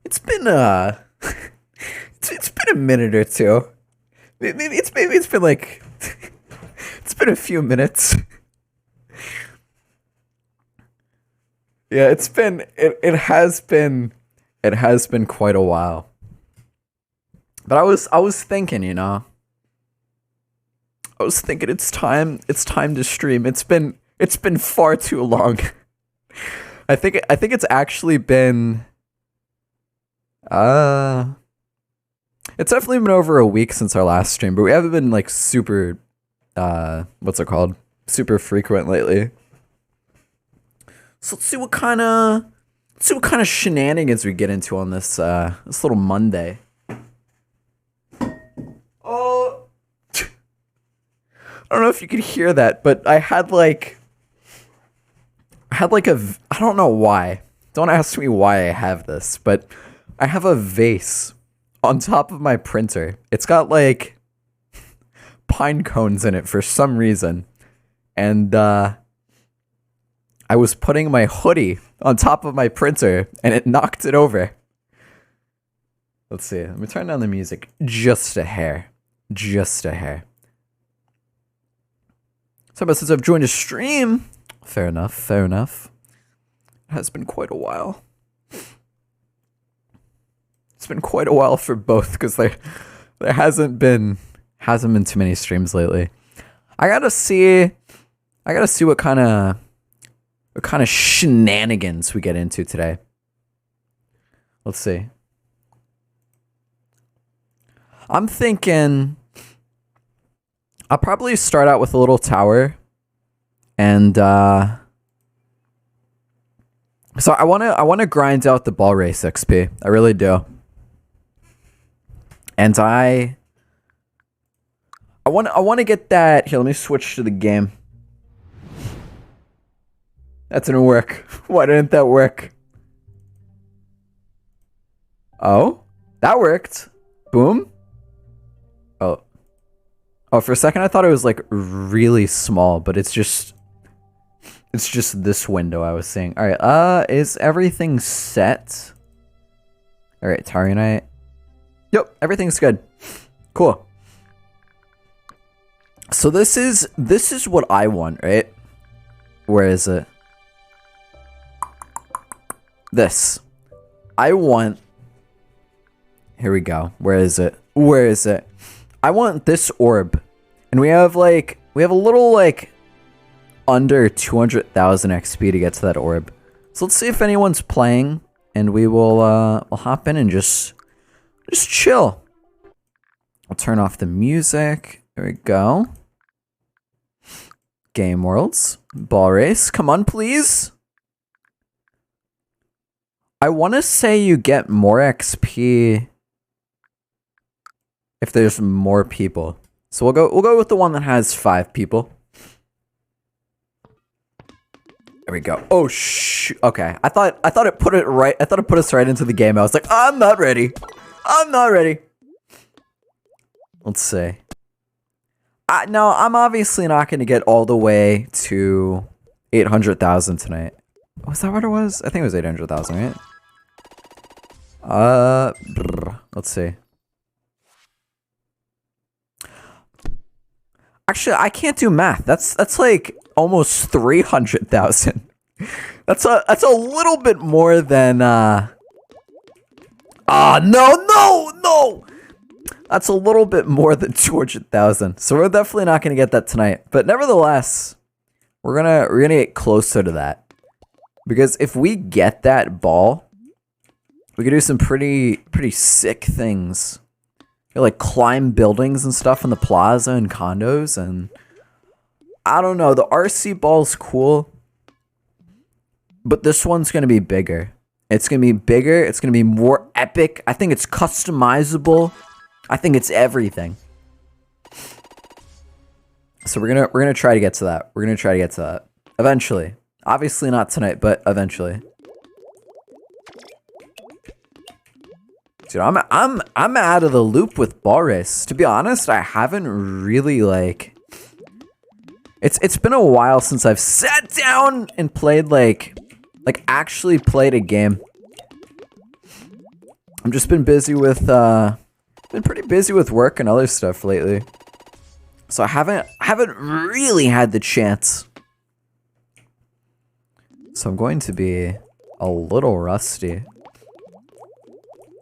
It's been it's been a minute or two. Maybe it's been like it's been a few minutes. Yeah, it has been quite a while. But I was thinking, I was thinking it's time to stream. It's been far too long. I think it's actually been uh it's definitely been over a week since our last stream, but we haven't been like super what's it called? Super frequent lately. So let's see what kind of shenanigans we get into on this little Monday. Oh, I don't know if you could hear that, but I had like I don't know why. Don't ask me why I have this, but I have a vase on top of my printer. It's got like pine cones in it for some reason. And I was putting my hoodie on top of my printer and it knocked it over. Let's see. Let me turn down the music just a hair. Just a hair. So, but since I've joined a stream, fair enough, fair enough. It has been quite a while. It's been quite a while for both because there hasn't been too many streams lately. I gotta see what kind of shenanigans we get into today. Let's see. I'm thinking I'll probably start out with a little tower, and so I wanna grind out the ball race XP. I really do. And I want to get that. Here, let me switch to the game. That didn't work. Why didn't that work? Oh, that worked. Boom. Oh, for a second I thought it was like really small, but it's just this window I was seeing. All right. Is everything set? All right, Tower Unite. Yep, everything's good. Cool. So this is what I want, right? Where is it? This. I want. Here we go. Where is it? Where is it? I want this orb. And we have a little like under 200,000 XP to get to that orb. So let's see if anyone's playing, and we'll hop in and just chill. I'll turn off the music. There we go. Game Worlds. Ball race. Come on, please. I want to say you get more XP if there's more people. So we'll go with the one that has 5 people. There we go. Oh okay. I thought it put it right. I thought it put us right into the game. I was like, I'm not ready. I'm not ready. Let's see. No, I'm obviously not going to get all the way to 800,000 tonight. Was that what it was? I think it was 800,000, right? Let's see. Actually, I can't do math. That's like almost 300,000. That's a little bit more than no. That's a little bit more than 200,000. So we're definitely not going to get that tonight. But nevertheless, we're going to get closer to that. Because if we get that ball, we could do some pretty sick things. You know, like climb buildings and stuff in the plaza and condos, and I don't know, the RC ball's cool. But this one's going to be bigger. It's going to be bigger. It's going to be more epic. I think it's customizable. I think it's everything. So we're going to try to get to that. We're going to try to get to that eventually. Obviously not tonight, but eventually. Dude, I'm out of the loop with ball race. To be honest, I haven't really like it's been a while since I've sat down and played like actually played a game. I've just been busy with been pretty busy with work and other stuff lately. So I haven't really had the chance. So I'm going to be a little rusty.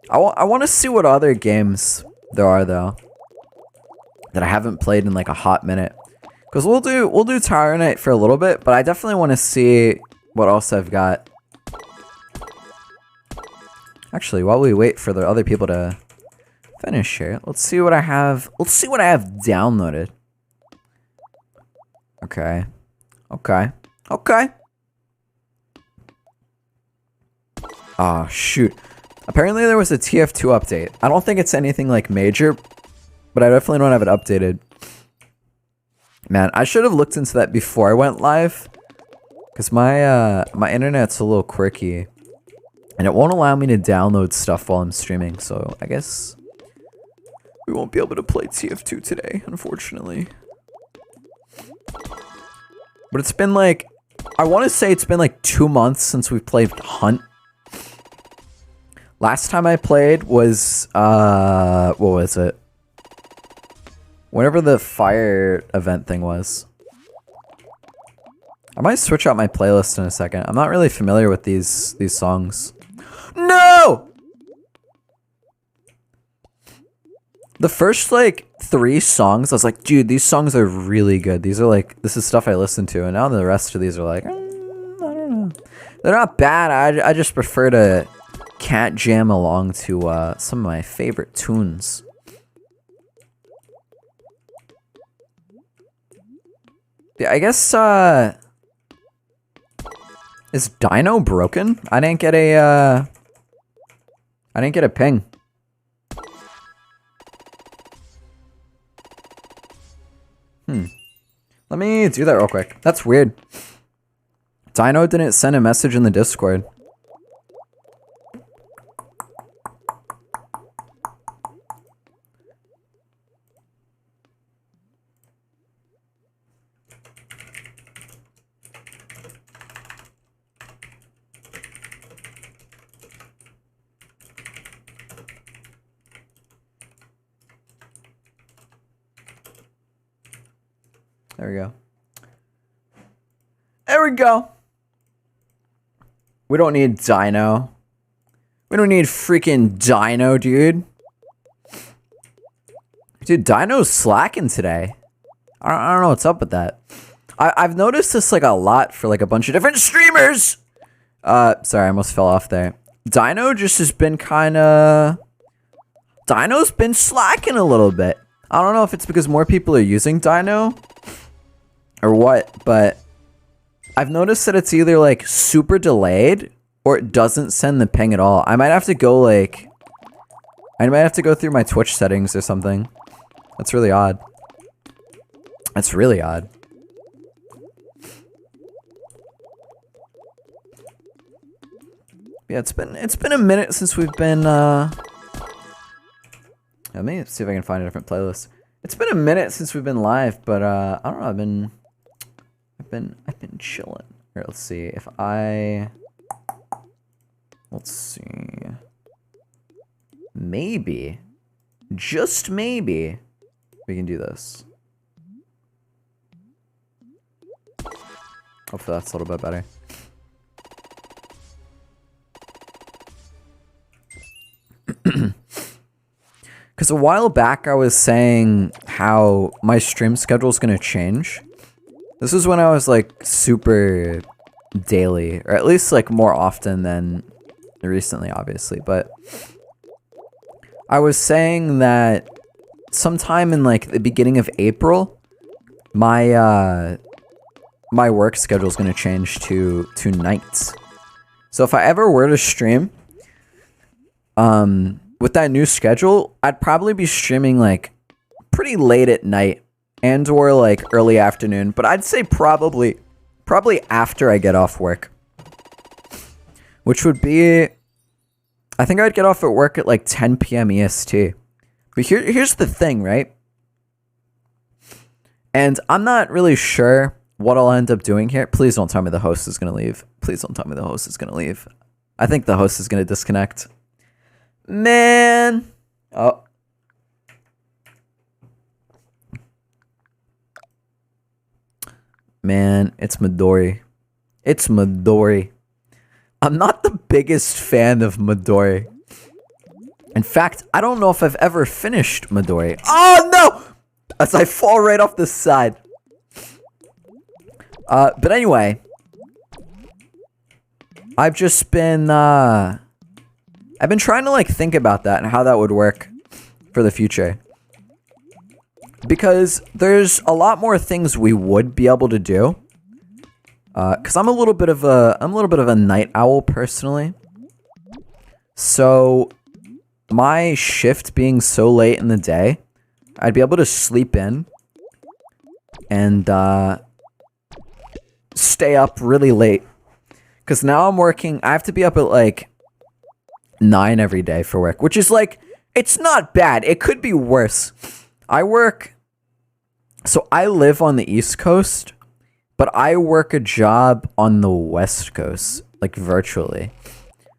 I want to see what other games there are though that I haven't played in like a hot minute. Cause we'll do Tower Knight for a little bit, but I definitely want to see what else I've got. Actually, while we wait for the other people to finish here, let's see what I have. Let's see what I have downloaded. Okay. Okay. Okay. Oh, shoot. Apparently there was a TF2 update. I don't think it's anything like major, but I definitely don't have it updated. Man, I should have looked into that before I went live. Because my internet's a little quirky. And it won't allow me to download stuff while I'm streaming. So I guess we won't be able to play TF2 today, unfortunately. But it's been like, I want to say it's been like 2 months since we've played Hunt. Last time I played was, what was it? Whatever the fire event thing was. I might switch out my playlist in a second. I'm not really familiar with these songs. No! The first, like, 3 songs, I was like, dude, these songs are really good. These are, like, this is stuff I listen to. And now the rest of these are like, I don't know. They're not bad. I just prefer to cat jam along to some of my favorite tunes. Yeah, I guess, is Dino broken? I didn't get a ping. Let me do that real quick. That's weird. Dino didn't send a message in the Discord. There we go. There we go. We don't need Dino. We don't need freaking Dino, dude. Dude, Dino's slacking today. I don't know what's up with that. I've noticed this like a lot for like a bunch of different streamers. Sorry, I almost fell off there. Dino just has been Dino's been slacking a little bit. I don't know if it's because more people are using Dino or what, but I've noticed that it's either like super delayed or it doesn't send the ping at all. I might have to go like, I might have to go through my Twitch settings or something. That's really odd. That's really odd. Yeah, it's been a minute since we've been let me see if I can find a different playlist. It's been a minute since we've been live, but I don't know, I've been chilling. Here, let's see if let's see. Maybe, just maybe, we can do this. Hopefully that's a little bit better. Because a while back I was saying how my stream schedule is going to change. This is when I was like super daily, or at least like more often than recently, obviously. But I was saying that sometime in like the beginning of April, my my work schedule is going to change to nights. So if I ever were to stream, with that new schedule, I'd probably be streaming like pretty late at night and or like early afternoon, but I'd say probably after I get off work, which would be, I think I'd get off at work at like 10 p.m. EST. But here's the thing, right? And I'm not really sure what I'll end up doing here. Please don't tell me the host is going to leave. Please don't tell me the host is going to leave. I think the host is going to disconnect. Man. Oh. Man, it's Midori. It's Midori. I'm not the biggest fan of Midori. In fact, I don't know if I've ever finished Midori. Oh, no! As I fall right off the side. But anyway. I've just been, I've been trying to, like, think about that and how that would work for the future. Because there's a lot more things we would be able to do. Because I'm a little bit of a night owl personally. So my shift being so late in the day, I'd be able to sleep in and stay up really late. Because now I'm working, I have to be up at like 9 every day for work, which is like, it's not bad. It could be worse. So I live on the East Coast, but I work a job on the West Coast, like virtually.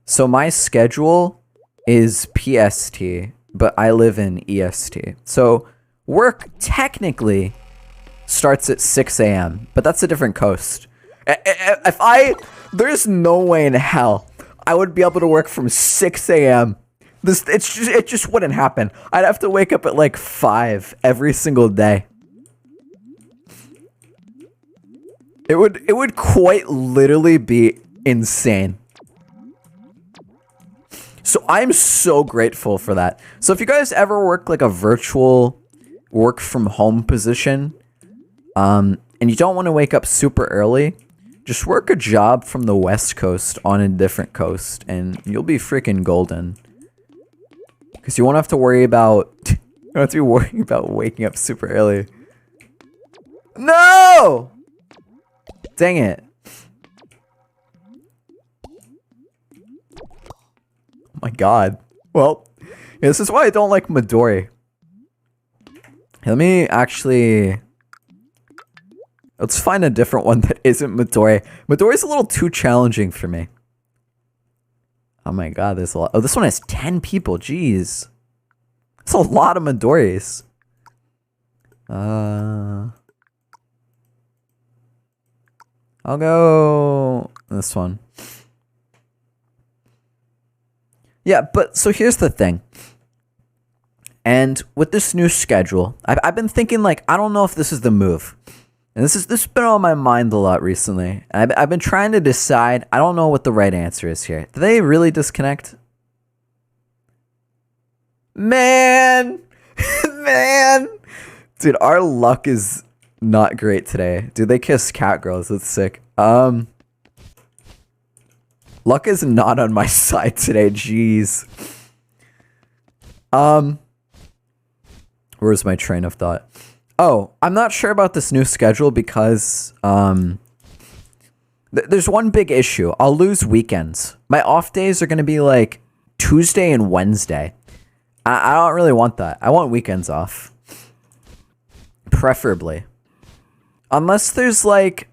So my schedule is PST, but I live in EST. So work technically starts at 6 a.m., but that's a different coast. There's no way in hell I would be able to work from 6 a.m. It just wouldn't happen. I'd have to wake up at like 5 every single day. It would quite literally be insane. So I'm so grateful for that. So if you guys ever work like a virtual work from home position, and you don't want to wake up super early, just work a job from the West Coast on a different coast, and you'll be freaking golden. Because you won't have to worry about, you don't have to be worrying about waking up super early. No! Dang it. Oh my god. Well, yeah, this is why I don't like Midori. Let me actually... Let's find a different one that isn't Midori. Midori's a little too challenging for me. Oh my god, there's a lot. Oh, this one has 10 people. Jeez. That's a lot of Midoris. I'll go this one. Yeah, but so here's the thing. And with this new schedule, I've been thinking like, I don't know if this is the move. And this has been on my mind a lot recently. I've been trying to decide. I don't know what the right answer is here. Did they really disconnect? Man! Man! Dude, our luck is not great today. Dude, they kiss cat girls. That's sick. Luck is not on my side today. Jeez. Where's my train of thought? Oh, I'm not sure about this new schedule because there's one big issue. I'll lose weekends. My off days are going to be like Tuesday and Wednesday. I don't really want that. I want weekends off. Preferably. Unless there's like...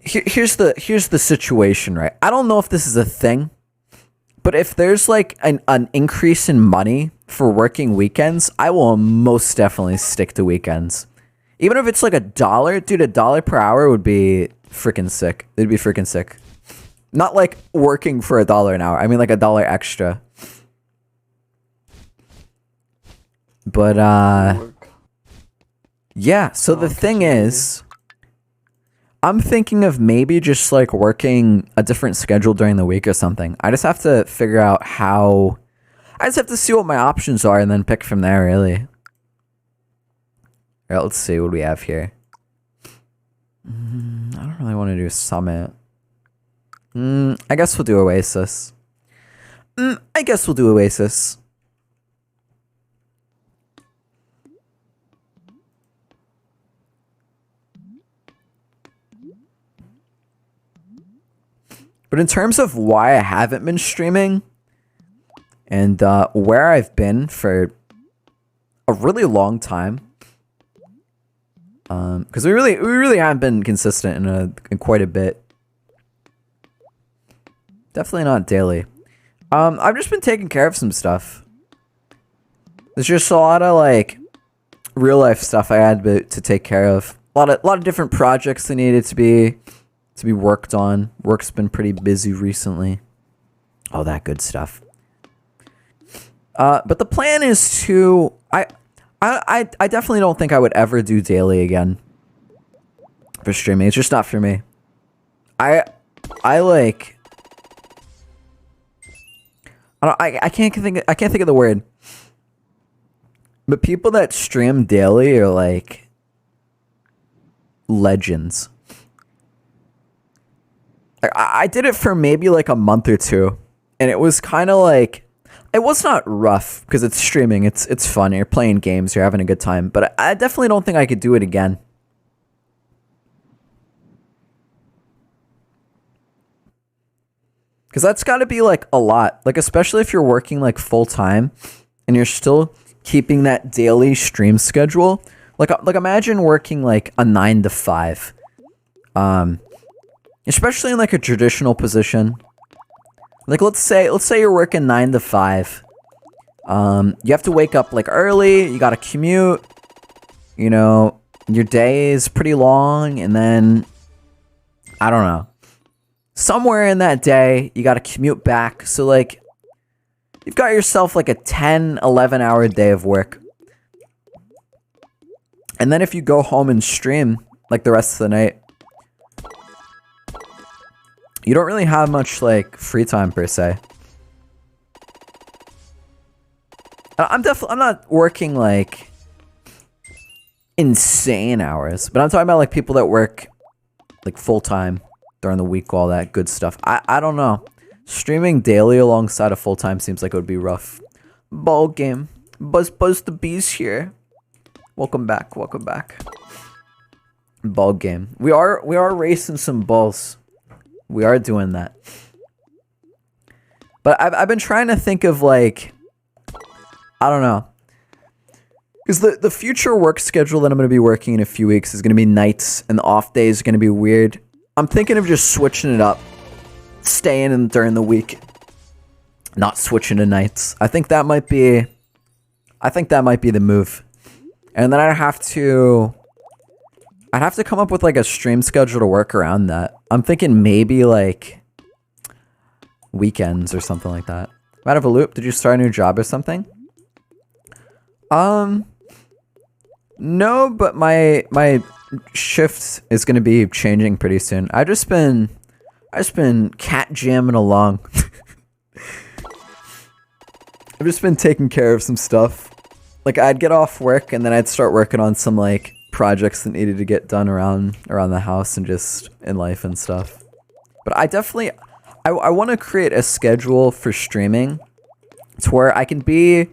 Here's the situation, right? I don't know if this is a thing, but if there's like an increase in money for working weekends, I will most definitely stick to weekends. Even if it's like $1, dude, $1 per hour would be freaking sick. It'd be freaking sick. Not like working for $1 an hour. I mean like $1 extra. But yeah, so the thing is, I'm thinking of maybe just like working a different schedule during the week or something. I just have to figure out how. I just have to see what my options are and then pick from there, really. All right, let's see what we have here. I don't really want to do Summit. I guess we'll do Oasis. I guess we'll do Oasis. But in terms of why I haven't been streaming and where I've been for a really long time, because we really haven't been consistent in quite a bit. Definitely not daily. I've just been taking care of some stuff. There's just a lot of like real life stuff I had to take care of. A lot of different projects that needed to be worked on. Work's been pretty busy recently. All that good stuff. But the plan is to I definitely don't think I would ever do daily again for streaming. It's just not for me. I like I can't think of the word. But people that stream daily are like legends. I did it for maybe like a month or two, and it was kind of like, it was not rough because it's streaming. It's fun. You're playing games. You're having a good time. But I definitely don't think I could do it again. Because that's got to be like a lot. Like, especially if you're working like full time and you're still keeping that daily stream schedule. Like imagine working like a 9 to 5. Especially in like a traditional position. Like let's say you're working 9 to 5. You have to wake up like early, you gotta commute, you know, your day is pretty long, and then I don't know. Somewhere in that day, you gotta commute back. So like you've got yourself like a 10, 11 hour day of work. And then if you go home and stream like the rest of the night, you don't really have much like free time per se. I'm not working like insane hours, but I'm talking about like people that work like full time during the week, all that good stuff. I don't know. Streaming daily alongside a full time seems like it would be rough. Ball game. Buzz the Bees here. Welcome back. Ball game. We are racing some balls. We are doing that. But I've been trying to think of like, I don't know. Because the future work schedule that I'm going to be working in a few weeks is going to be nights, and the off days are going to be weird. I'm thinking of just switching it up. Staying in during the week. Not switching to nights. I think that might be the move. And then I'd have to come up with like a stream schedule to work around that. I'm thinking maybe like weekends or something like that. I'm out of a loop. Did you start a new job or something? No, but my shift is going to be changing pretty soon. I've just been cat jamming along. I've just been taking care of some stuff. Like I'd get off work and then I'd start working on some like projects that needed to get done around the house and just in life and stuff. But I definitely I want to create a schedule for streaming to where I can be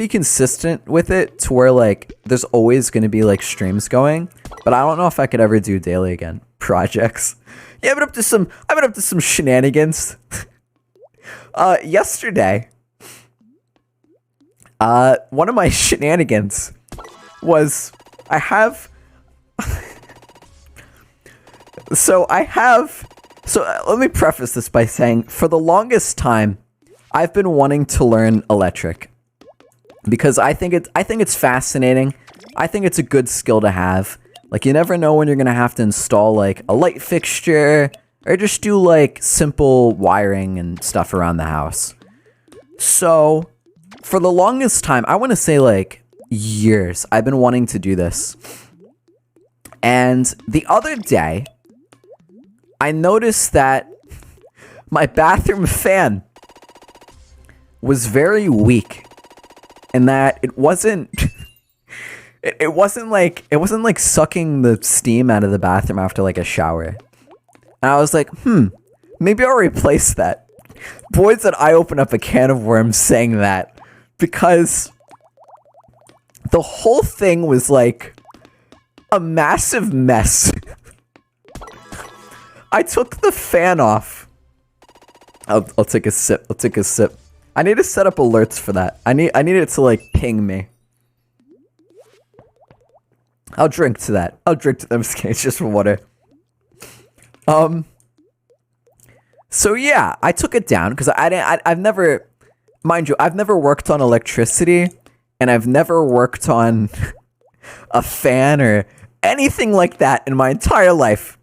consistent with it, to where like there's always going to be like streams going, but I don't know if I could ever do daily again. Projects. Yeah, I've been up to some shenanigans. Yesterday, one of my shenanigans was so let me preface this by saying, for the longest time, I've been wanting to learn electric because I think it's fascinating. I think it's a good skill to have. Like, you never know when you're gonna have to install like a light fixture or just do like simple wiring and stuff around the house. So, for the longest time, I want to say like years, I've been wanting to do this. And the other day, I noticed that my bathroom fan was very weak, and that it wasn't it wasn't like sucking the steam out of the bathroom after like a shower. And I was like, maybe I'll replace that. Boy, did I open up a can of worms saying that, because the whole thing was like a massive mess. I took the fan off. I'll take a sip. I need to set up alerts for that. I need it to like ping me. I'll drink to that. I'm just kidding. It's just for water. So yeah, I took it down because I've never, mind you, I've never worked on electricity, and I've never worked on a fan or anything like that in my entire life.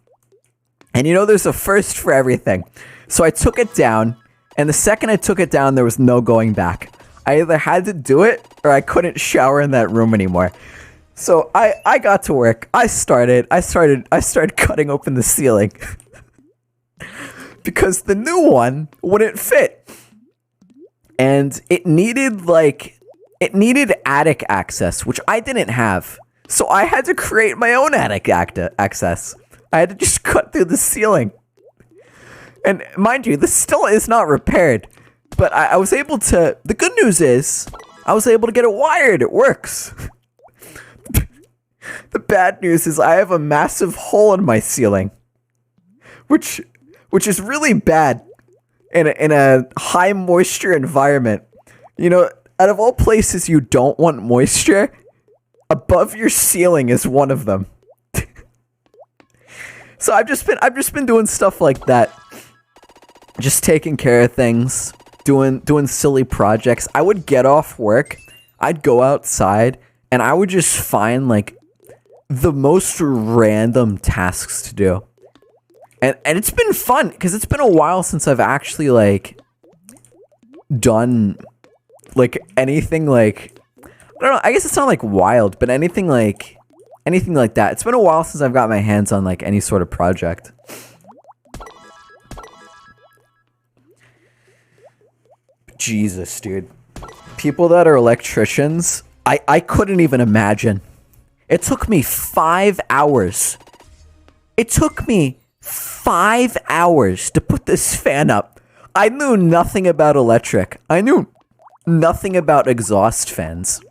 And you know, there's a first for everything. So I took it down, and the second I took it down, there was no going back. I either had to do it or I couldn't shower in that room anymore. So I got to work. I started cutting open the ceiling because the new one wouldn't fit. And it needed attic access, which I didn't have. So I had to create my own attic access. I had to just cut through the ceiling. And mind you, this still is not repaired. But I was able to... The good news is, I was able to get it wired. It works. The bad news is I have a massive hole in my ceiling. Which is really bad in a high moisture environment. You know, out of all places you don't want moisture, above your ceiling is one of them. So I've just been doing stuff like that. Just taking care of things. Doing silly projects. I would get off work, I'd go outside, and I would just find like the most random tasks to do. And it's been fun because it's been a while since I've actually like done like anything like, I don't know, I guess it's not like wild, but anything like that. It's been a while since I've got my hands on like any sort of project. Jesus, dude. People that are electricians, I couldn't even imagine. It took me 5 hours. It took me 5 hours to put this fan up. I knew nothing about electric. I knew nothing about exhaust fans.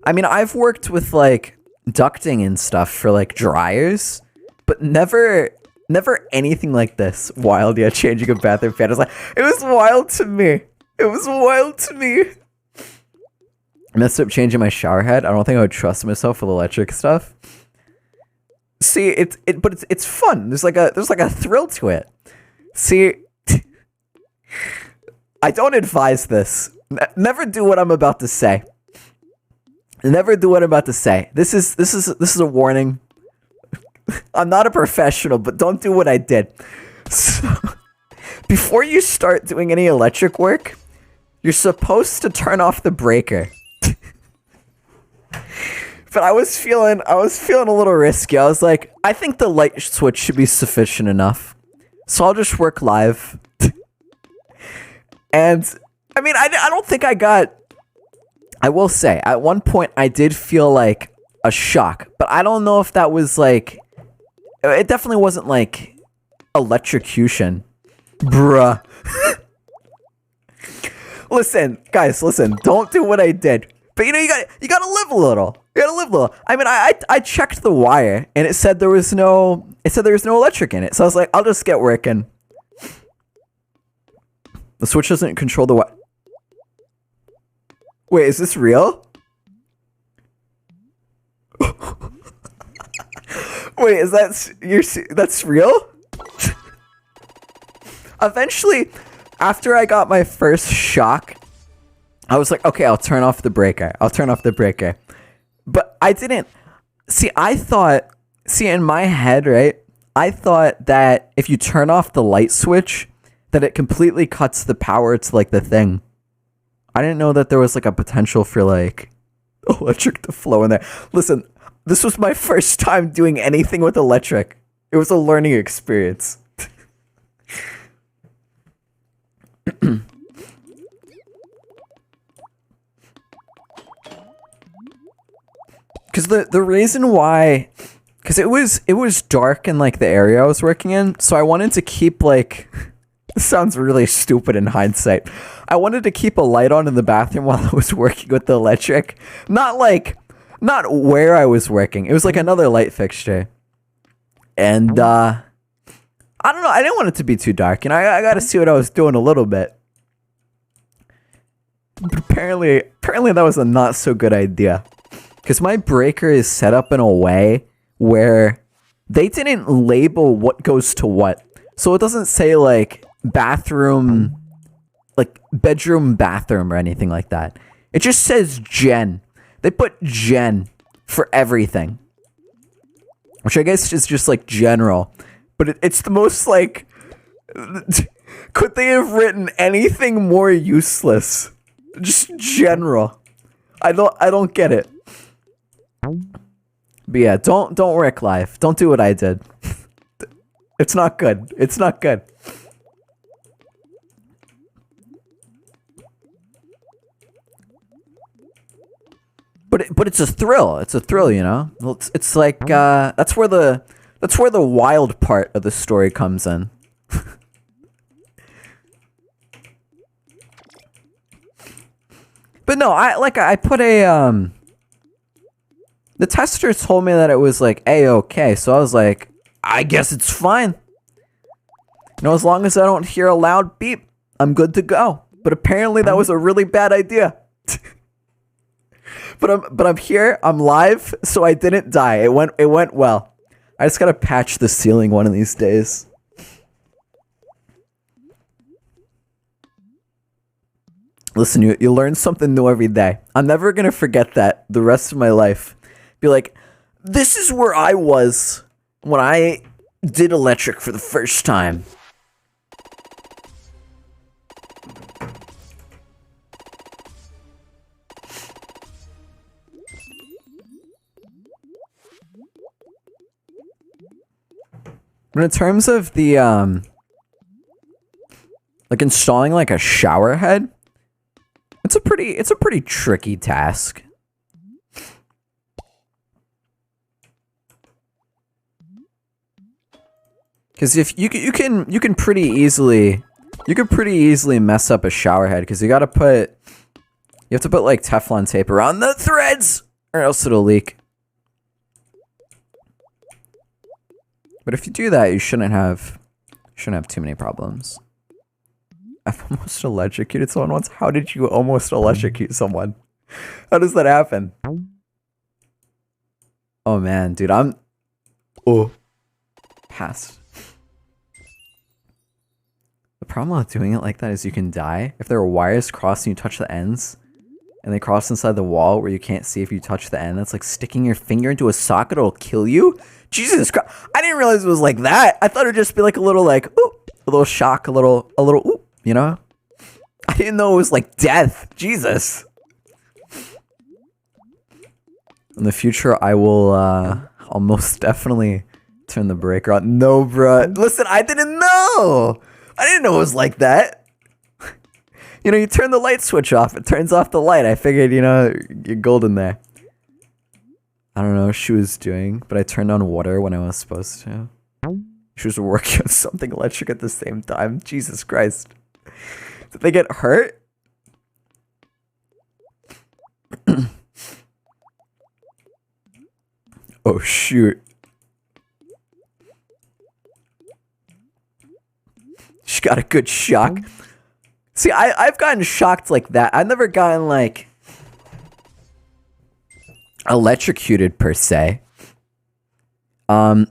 I mean, I've worked with like ducting and stuff for like dryers, but never anything like this. Wild, yeah, changing a bathroom fan. It was wild to me. It was wild to me. I messed up changing my shower head. I don't think I would trust myself with electric stuff. See, but it's fun. There's like a thrill to it. See, I don't advise this. Never do what I'm about to say. Never do what I'm about to say. This is a warning. I'm not a professional, but don't do what I did. So, before you start doing any electric work, you're supposed to turn off the breaker. But I was feeling a little risky. I was like, I think the light switch should be sufficient enough. So I'll just work live. And I mean, I don't think I got, I will say, at one point I did feel like a shock, but I don't know if that was like, it definitely wasn't like electrocution. Bruh. Listen, guys, listen, don't do what I did. But you know, you gotta live a little. You gotta live a little. I mean, I checked the wire and it said there was no electric in it. So I was like, I'll just get working. The switch doesn't control the wire. Wait, is this real? Wait, is that's real? Eventually, after I got my first shock, I was like, okay, I'll turn off the breaker. But I didn't. See, in my head, right? I thought that if you turn off the light switch, that it completely cuts the power to like the thing. I didn't know that there was like a potential for like electric to flow in there. Listen, this was my first time doing anything with electric. It was a learning experience. Because the reason why, because it was dark in like the area I was working in, so I wanted to keep like, this sounds really stupid in hindsight. I wanted to keep a light on in the bathroom while I was working with the electric. Not where I was working. It was like another light fixture. And I don't know, I didn't want it to be too dark, and I got to see what I was doing a little bit. But apparently that was a not so good idea. Because my breaker is set up in a way where they didn't label what goes to what. So it doesn't say like bathroom, like bedroom, bathroom, or anything like that. It just says gen. They put gen for everything, which I guess is just like general, but it's the most like. Could they have written anything more useless? Just general. I don't get it. But yeah, don't work live. Don't do what I did. It's not good. It's not good. But it's a thrill. It's a thrill, you know? It's like that's where the wild part of the story comes in. But no, I put a the tester told me that it was like A-okay, so I was like, I guess it's fine. You know, as long as I don't hear a loud beep, I'm good to go. But apparently that was a really bad idea. But I'm here, I'm live, so I didn't die. It went well. I just gotta patch the ceiling one of these days. Listen, you learn something new every day. I'm never gonna forget that the rest of my life. Be like, this is where I was when I did electric for the first time. But in terms of the like installing like a shower head, it's a pretty tricky task. Because if you can pretty easily mess up a shower head, because you have to put like Teflon tape around the threads or else it'll leak. But if you do that, you shouldn't have too many problems. I've almost electrocuted someone once. How did you almost electrocute someone? How does that happen? Oh man, dude, passed. The problem with doing it like that is you can die. If there are wires crossing, you touch the ends, and they cross inside the wall where you can't see if you touch the end. That's like sticking your finger into a socket, it'll kill you. Jesus Christ. I didn't realize it was like that. I thought it would just be like a little like, ooh, a little shock, a little ooh, you know? I didn't know it was like death. Jesus. In the future, I'll most definitely turn the breaker on. No, bruh. Listen, I didn't know. I didn't know it was like that. You know, you turn the light switch off. It turns off the light. I figured, you know, you're golden there. I don't know what she was doing, but I turned on water when I was supposed to. She was working on something electric at the same time. Jesus Christ. Did they get hurt? Oh, shoot. She got a good shock. See, I've gotten shocked like that. I've never gotten, like, electrocuted, per se. I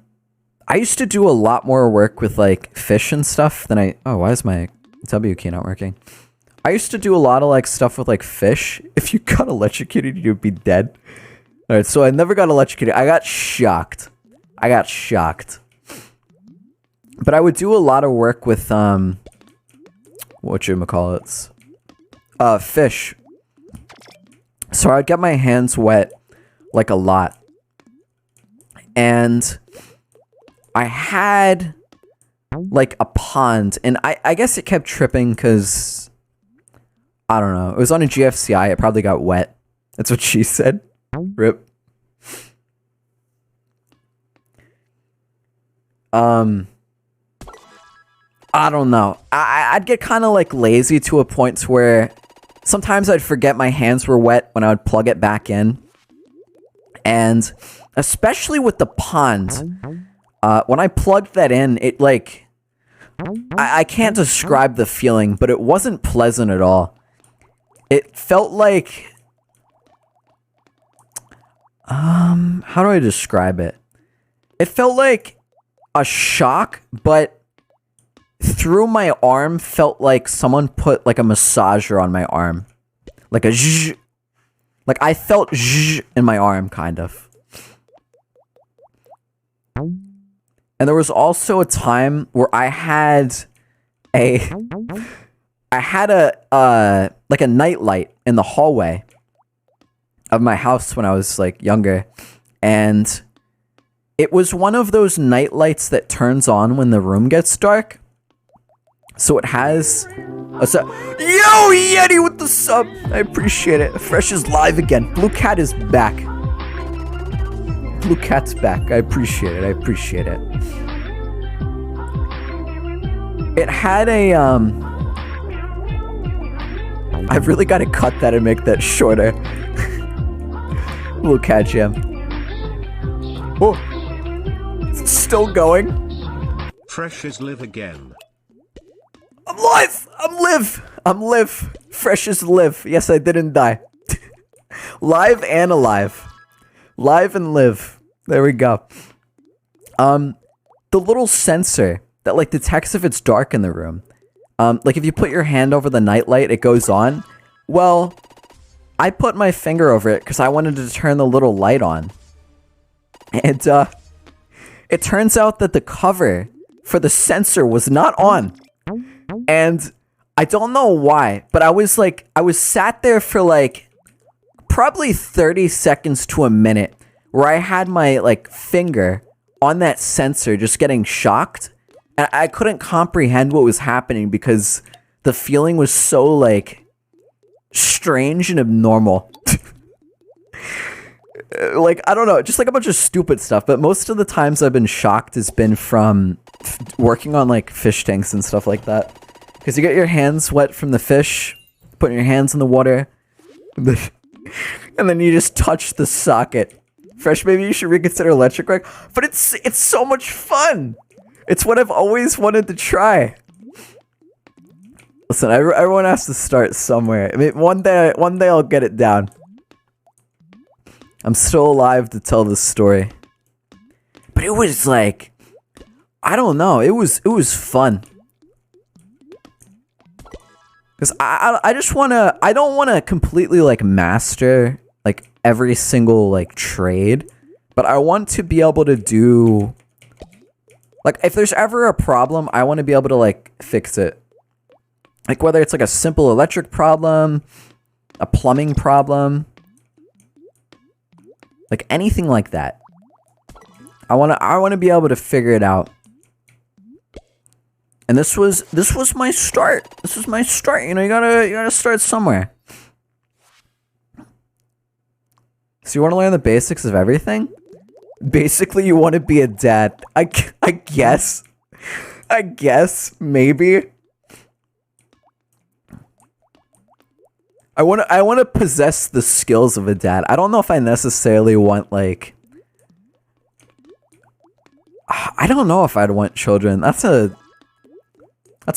used to do a lot more work with, like, fish and stuff than oh, why is my W key not working? I used to do a lot of, like, stuff with, like, fish. If you got electrocuted, you'd be dead. Alright, so I never got electrocuted. I got shocked. But I would do a lot of work with, whatchamacallits? Fish. So I'd get my hands wet, like, a lot. And I had, like, a pond. And I guess it kept tripping because, I don't know. It was on a GFCI. It probably got wet. That's what she said. Rip. I don't know. I'd get kind of like lazy to a point where sometimes I'd forget my hands were wet when I would plug it back in. And especially with the pond, when I plugged that in, it like, I can't describe the feeling, but it wasn't pleasant at all. It felt like, how do I describe it? It felt like a shock, but through my arm felt like someone put like a massager on my arm. Like a zh. Like I felt zh in my arm, kind of. And there was also a time where I had a like a nightlight in the hallway of my house when I was like younger, and it was one of those night lights that turns on when the room gets dark. So it has a Yo, Yeti with the sub. I appreciate it. Fresh is live again. Blue Cat is back. Blue Cat's back. I appreciate it. I appreciate it. It had a I've really got to cut that and make that shorter. Blue Cat Jam. Oh, it's still going. Fresh is live again. I'm live! I'm live! Fresh is live. Yes, I didn't die. Live and alive. Live and live. There we go. The little sensor that like detects if it's dark in the room. Like if you put your hand over the nightlight, it goes on. Well, I put my finger over it because I wanted to turn the little light on. And it turns out that the cover for the sensor was not on. And I don't know why, but I was sat there for like probably 30 seconds to a minute where I had my like finger on that sensor just getting shocked. And I couldn't comprehend what was happening because the feeling was so like strange and abnormal. Like, I don't know, just like a bunch of stupid stuff. But most of the times I've been shocked has been from working on like fish tanks and stuff like that. Because you get your hands wet from the fish, putting your hands in the water, and then you just touch the socket. Fresh, maybe you should reconsider electric rag. But it's so much fun. It's what I've always wanted to try. Listen, everyone has to start somewhere. I mean, one day I'll get it down. I'm still alive to tell this story. But it was like, I don't know. It was fun. Because I just wanna, I don't wanna completely like master like every single like trade, but I want to be able to do, like if there's ever a problem, I want to be able to like fix it. Like whether it's like a simple electric problem, a plumbing problem, like anything like that. I wanna be able to figure it out. And this was my start. This was my start. You know, you gotta start somewhere. So you want to learn the basics of everything? Basically, you want to be a dad. I guess. I guess maybe. I want to possess the skills of a dad. I don't know if I necessarily want like. I don't know if I'd want children. That's a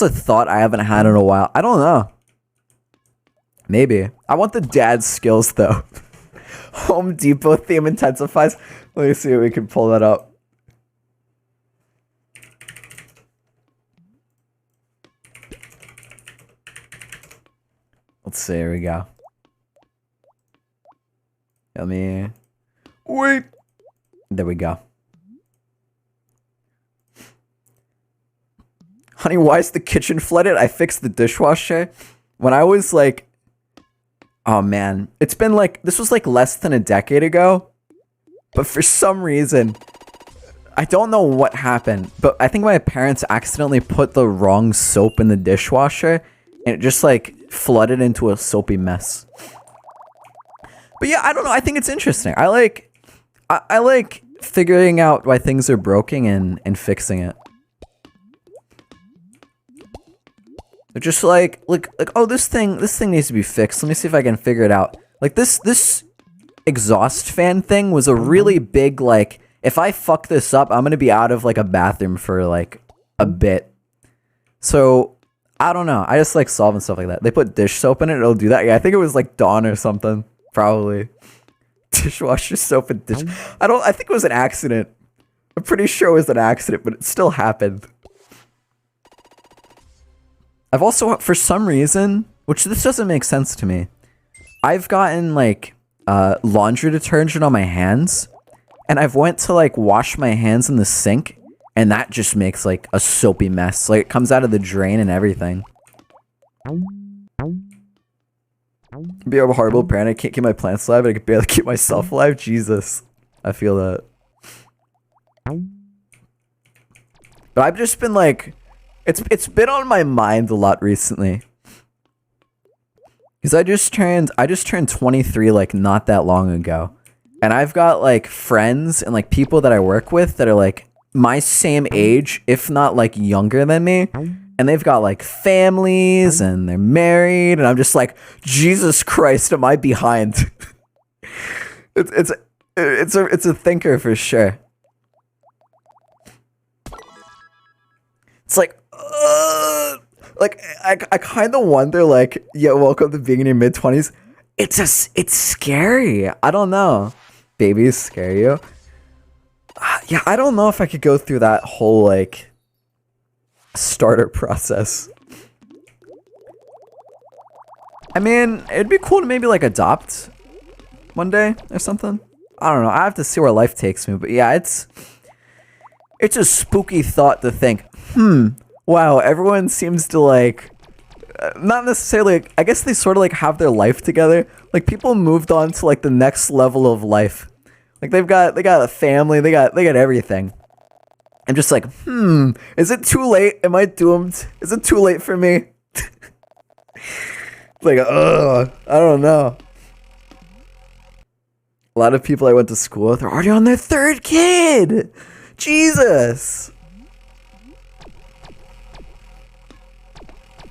thought I haven't had in a while. I don't know. Maybe. I want the dad skills, though. Home Depot theme intensifies. Let me see if we can pull that up. Let's see. Here we go. Let me... Wait. There we go. Honey, why is the kitchen flooded? I fixed the dishwasher. When I was like... Oh, man. It's been like... This was like less than a decade ago. But for some reason... I don't know what happened. But I think my parents accidentally put the wrong soap in the dishwasher. And it just like flooded into a soapy mess. But yeah, I don't know. I think it's interesting. I like figuring out why things are broken and fixing it. Just like, oh, this thing needs to be fixed. Let me see if I can figure it out. Like this exhaust fan thing was a really big, like, if I fuck this up, I'm gonna be out of like a bathroom for like a bit. So I don't know. I just like solving stuff like that. They put dish soap in it, it'll do that. Yeah, I think it was like Dawn or something. Probably. Dishwasher soap and dish. I think it was an accident. I'm pretty sure it was an accident, but it still happened. I've also, for some reason, which this doesn't make sense to me, I've gotten like laundry detergent on my hands, and I've went to like wash my hands in the sink, and that just makes like a soapy mess. Like it comes out of the drain and everything. Be a horrible parent. I can't keep my plants alive, and I can barely keep myself alive. Jesus, I feel that. But I've just been like, it's been on my mind a lot recently. Because I just turned 23 like not that long ago. And I've got like friends and like people that I work with that are like my same age, if not like younger than me. And they've got like families and they're married, and I'm just like, Jesus Christ, am I behind? it's a thinker for sure. It's like I kind of wonder, like, yeah, welcome to being in your mid-20s. It's scary. I don't know. Babies scare you. Yeah, I don't know if I could go through that whole like starter process. I mean, it'd be cool to maybe like adopt one day or something. I don't know. I have to see where life takes me, but yeah, it's a spooky thought to think, wow, everyone seems to like, not necessarily, I guess they sort of like have their life together. Like people moved on to like the next level of life. Like they got a family, they got everything. I'm just like, is it too late? Am I doomed? Is it too late for me? Like, I don't know. A lot of people I went to school with are already on their third kid. Jesus.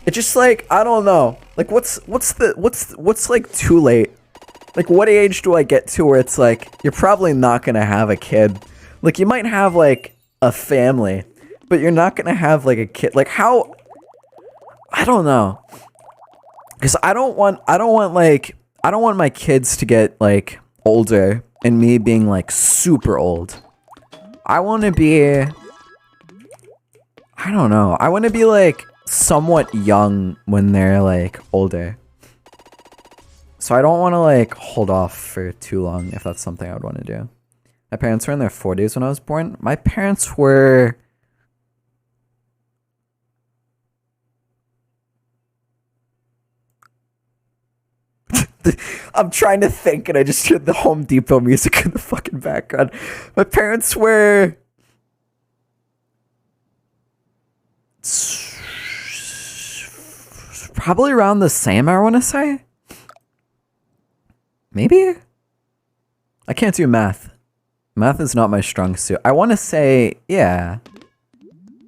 It's just like, I don't know. Like what's like too late? Like what age do I get to where it's like you're probably not going to have a kid? Like you might have like a family, but you're not going to have like a kid. Like how, I don't know. Cuz I don't want my kids to get like older and me being like super old. I want to be, I don't know. I want to be like somewhat young when they're like older. So I don't want to like hold off for too long if that's something I would want to do. My parents were in their 40s when I was born. My parents were... I'm trying to think and I just heard the Home Depot music in the fucking background. My parents were... probably around the same, I want to say. Maybe? I can't do math. Math is not my strong suit. I want to say, yeah.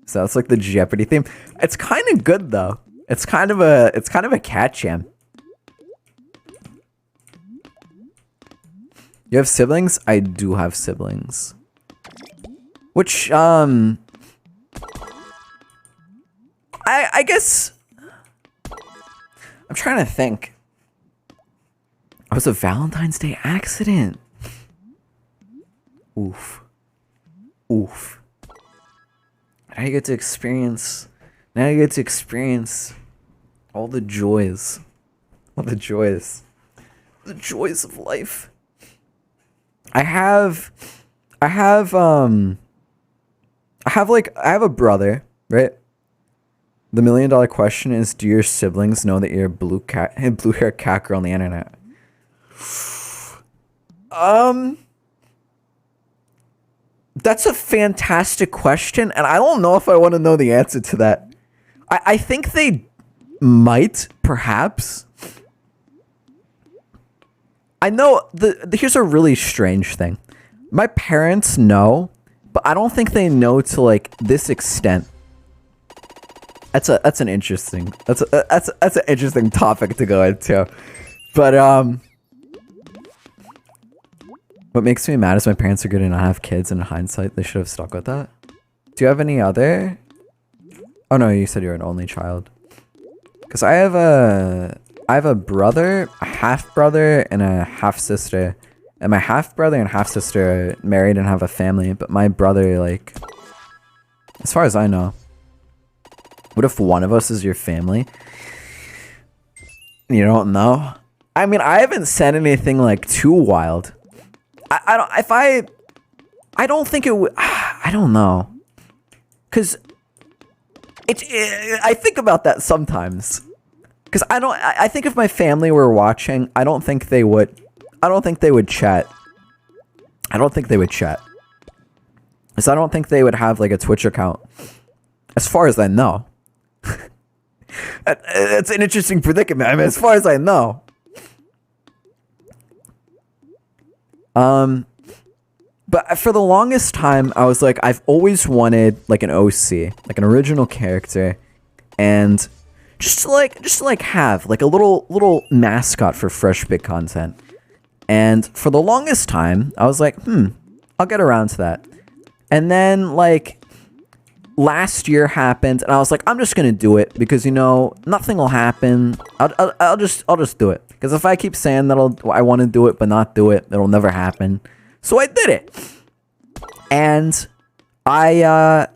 So that's like the Jeopardy theme. It's kind of good though. It's kind of a cat jam. You have siblings? I do have siblings. Which, I guess... I'm trying to think. I was a Valentine's Day accident. Oof. Oof. Now you get to experience... Now you get to experience all the joys. All the joys. The joys of life. I have a brother, right? The $1 million question is, do your siblings know that you're a blue-haired cat girl on the internet? That's a fantastic question, and I don't know if I want to know the answer to that. I think they might, perhaps. I know, here's a really strange thing. My parents know, but I don't think they know to, like, this extent. That's an interesting topic to go into. But, what makes me mad is my parents are good and not have kids, and in hindsight, they should have stuck with that. Do you have any other? Oh no, you said you're an only child. Because I have a brother, a half-brother, and a half-sister. And my half-brother and half-sister are married and have a family, but my brother, like, as far as I know, What if one of us is your family? You don't know? I mean, I haven't said anything like too wild. I don't think it would. I don't know. Because I think about that sometimes. Because I think if my family were watching, I don't think they would chat. I don't think they would chat. Because I don't think they would have like a Twitch account. As far as I know. It's an interesting predicament. I mean, as far as I know. But for the longest time, I was like, I've always wanted like an OC, like an original character, and just to have like a little mascot for FreshPickedContent. And for the longest time, I was like, I'll get around to that. And then like last year happened, and I was like, I'm just gonna do it because nothing will happen. I'll just do it, because if I keep saying that I want to do it but not do it, it'll never happen. So I did it, and I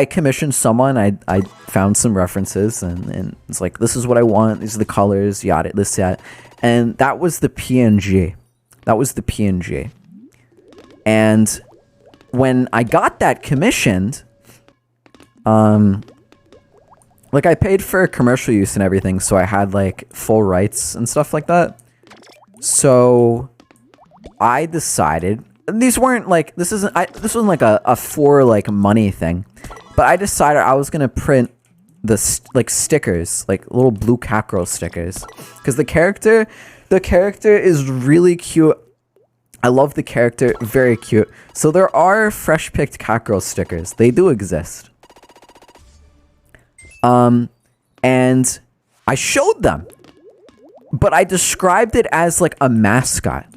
commissioned someone. I found some references, and it's like, this is what I want. These are the colors, yada, this, yada, and that was the PNG. And when I got that commissioned, like I paid for commercial use and everything, so I had like full rights and stuff like that. So I decided, these weren't like, this wasn't like a for like money thing, but I decided I was gonna print the stickers, like little blue cat girl stickers, because the character is really cute. I love the character, very cute. So there are fresh picked cat girl stickers. They do exist. And I showed them, but I described it as like a mascot.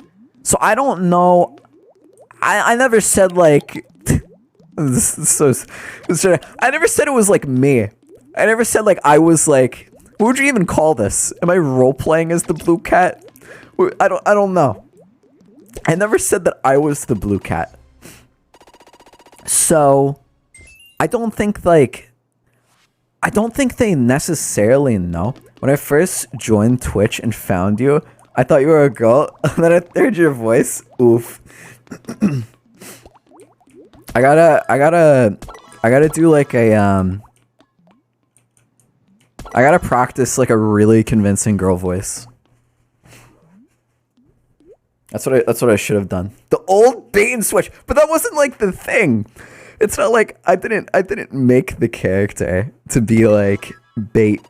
So I don't know. I never said like, I never said it was like me. I never said like I was like, what would you even call this? Am I role playing as the blue cat? I don't know. I never said that I was the blue cat. So I don't think they necessarily know. When I first joined Twitch and found you, I thought you were a girl, and then I heard your voice. Oof. I gotta do like a I gotta practice like a really convincing girl voice. That's what I should have done. The old bait and switch, but that wasn't like the thing. It's not like I didn't make the character to be like bait.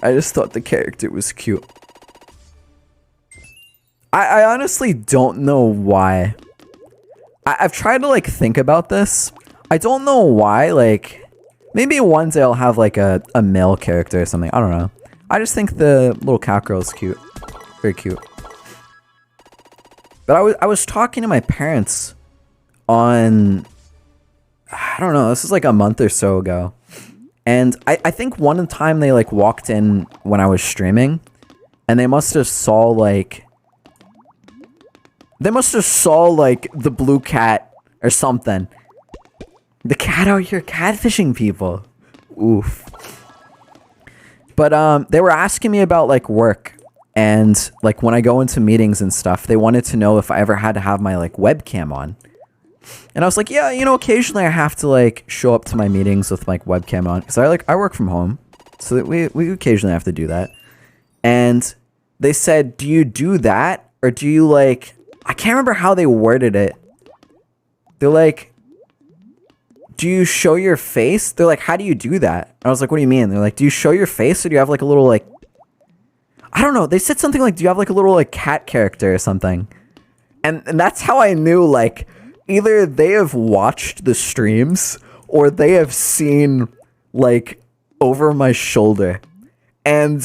I just thought the character was cute. I honestly don't know why. I've tried to like think about this. I don't know why. Like maybe one day I'll have like a male character or something. I don't know. I just think the little cat girl is cute. Very cute. But I was talking to my parents on, I don't know, this is like a month or so ago. And I think one time they like walked in when I was streaming, and they must have saw like the blue cat or something. The cat out here catfishing people. Oof. But they were asking me about like work. And like when I go into meetings and stuff, they wanted to know if I ever had to have my like webcam on. And I was like, yeah, occasionally I have to like show up to my meetings with like webcam on, because I work from home, so that we occasionally have to do that. And they said, do you do that, or do you like, I can't remember how they worded it. They're like, do you show your face? They're like, how do you do that? And I was like, what do you mean? They're like, do you show your face, or do you have like a little like, I don't know. They said something like, do you have like a little like cat character or something? And that's how I knew, like, either they have watched the streams or they have seen like over my shoulder. And,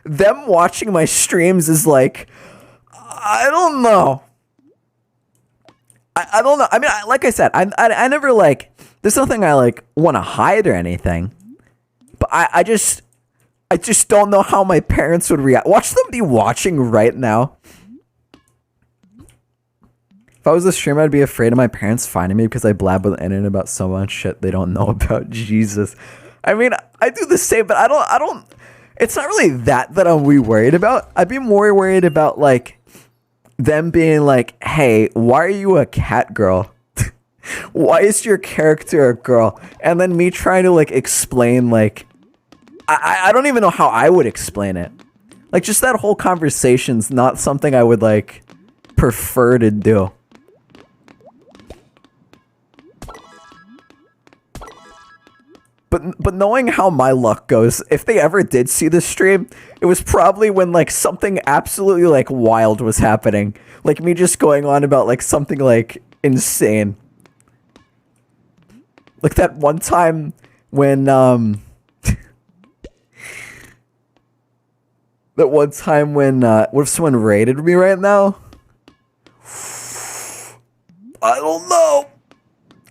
them watching my streams is like, I don't know. I don't know. I mean, like I said, I never like, there's nothing I like want to hide or anything. But I just don't know how my parents would react. Watch them be watching right now. If I was a streamer, I'd be afraid of my parents finding me because I blab on the internet about so much shit they don't know about. Jesus. I mean, I do the same, but I don't, it's not really that I'm worried about. I'd be more worried about, like, them being like, hey, why are you a cat girl? Why is your character a girl? And then me trying to, like, explain, like, I don't even know how I would explain it. Like, just that whole conversation's not something I would, like, prefer to do. But knowing how my luck goes, if they ever did see this stream, it was probably when, like, something absolutely, like, wild was happening. Like, me just going on about, like, something, like, insane. Like, that one time when, that one time when, what if someone raided me right now? I don't know.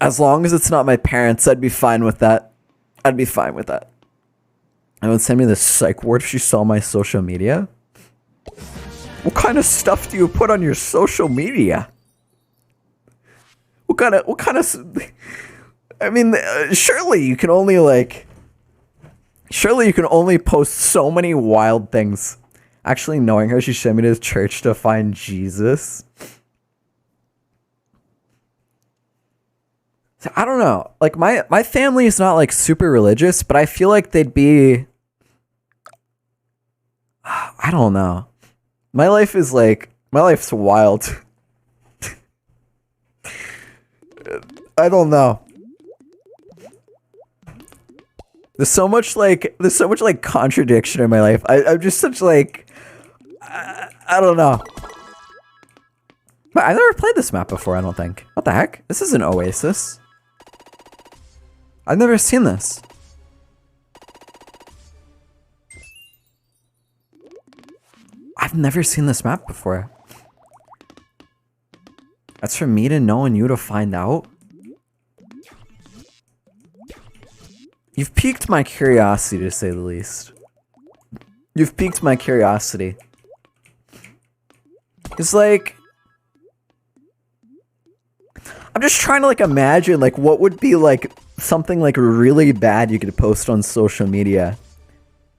As long as it's not my parents, I'd be fine with that. I'd be fine with that. I would send me the psych ward if she saw my social media. What kind of stuff do you put on your social media? What kind of, I mean, surely you can only, like, surely you can only post so many wild things. Actually, knowing her, she sent me to church to find Jesus. I don't know. Like, my family is not, like, super religious, but I feel like they'd be... I don't know. My life is, like... My life's wild. I don't know. There's so much, like, contradiction in my life. I'm just such, like... I don't know. But I've never played this map before, I don't think. What the heck? This is an oasis. I've never seen this. I've never seen this map before. That's for me to know and you to find out. You've piqued my curiosity, to say the least. You've piqued my curiosity. It's like... I'm just trying to, like, imagine, like, what would be, like, something, like, really bad you could post on social media.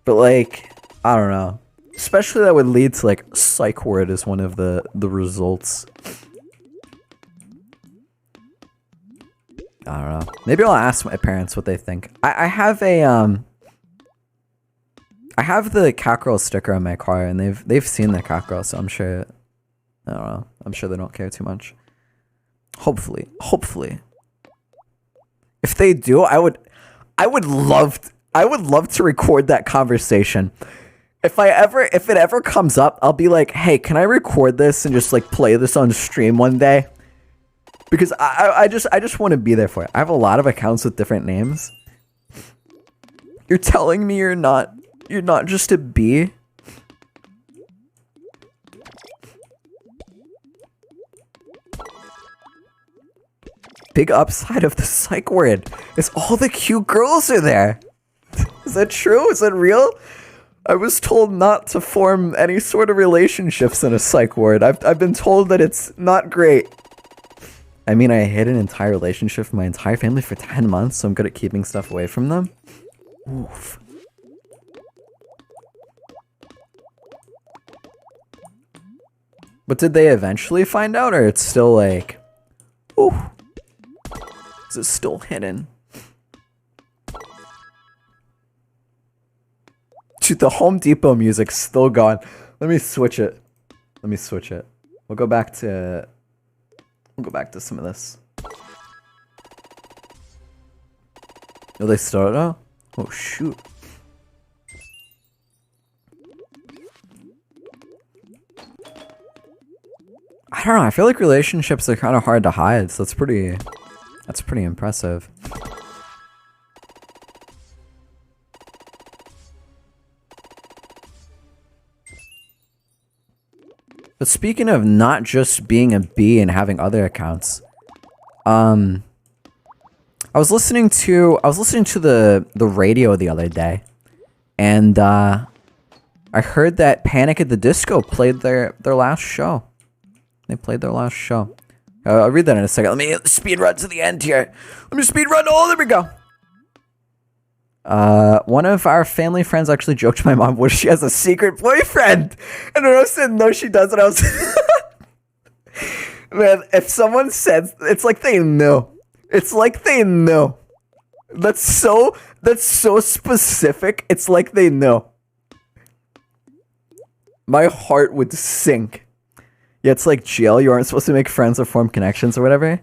But, like, I don't know. Especially that would lead to, like, psych ward as one of the results. I don't know. Maybe I'll ask my parents what they think. I have a, I have the Catgirl sticker on my car, and they've seen the Catgirl, so I'm sure, I don't know. I'm sure they don't care too much. Hopefully. If they do, I would love to record that conversation. If it ever comes up, I'll be like, hey, can I record this and just, like, play this on stream one day? Because I just want to be there for it. I have a lot of accounts with different names. You're telling me you're not just a bee? Big upside of the psych ward is all the cute girls are there. Is that true? Is that real? I was told not to form any sort of relationships in a psych ward. I've been told that it's not great. I mean, I hid an entire relationship with my entire family for 10 months, so I'm good at keeping stuff away from them. Oof. But did they eventually find out, or it's still like... Ooh. Is it still hidden? Dude, the Home Depot music's still gone. Let me switch it. We'll go back to some of this. Oh, they started out? Oh, shoot. I don't know. I feel like relationships are kind of hard to hide, so that's pretty impressive. But speaking of not just being a bee and having other accounts, I was listening to the radio the other day, and I heard that Panic at the Disco played their last show. They played their last show. I'll read that in a second. Let me speed run to the end here. Let me speed run. Oh, there we go. One of our family friends actually joked to my mom, she has a secret boyfriend. And when I said, no, she doesn't, I was man, if someone said, it's like they know. It's like they know. That's so specific. It's like they know. My heart would sink. Yeah, it's like jail. You aren't supposed to make friends or form connections or whatever.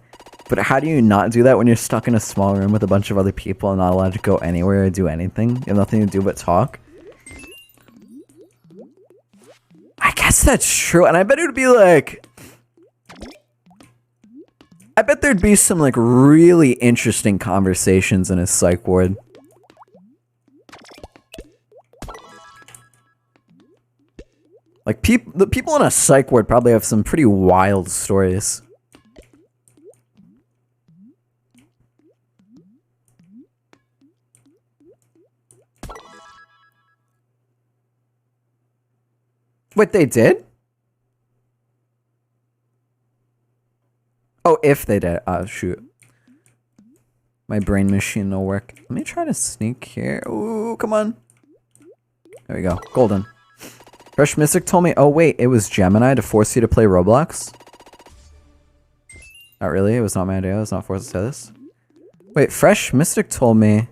But how do you not do that when you're stuck in a small room with a bunch of other people and not allowed to go anywhere or do anything? You have nothing to do but talk. I guess that's true. And I bet it would be like... I bet there'd be some like really interesting conversations in a psych ward. Like the people in a psych ward probably have some pretty wild stories. Wait, they did? Oh, if they did. Oh, shoot. My brain machine no work. Let me try to sneak here. Ooh, come on. There we go. Golden. Fresh Mystic told me, oh wait, it was Gemini to force you to play Roblox? Not really, it was not my idea, I was not forced to say this. Wait, Fresh Mystic told me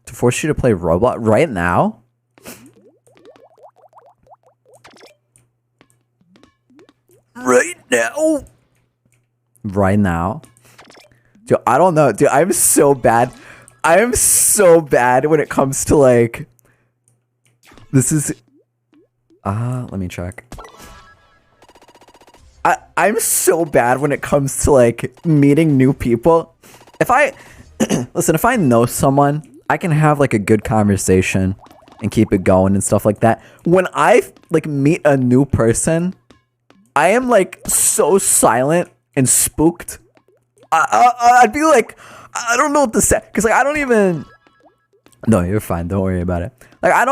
to force you to play Roblox right now? Right now? Right now? Dude, I don't know. Dude, I'm so bad. I am so bad when it comes to like... This is... let me check. I'm so bad when it comes to like meeting new people. If I listen, if I know someone, I can have like a good conversation and keep it going and stuff like that. When I like meet a new person, I am like so silent and spooked. I'd be like, I don't know what to say, because like I don't even. No, you're fine. Don't worry about it. Like I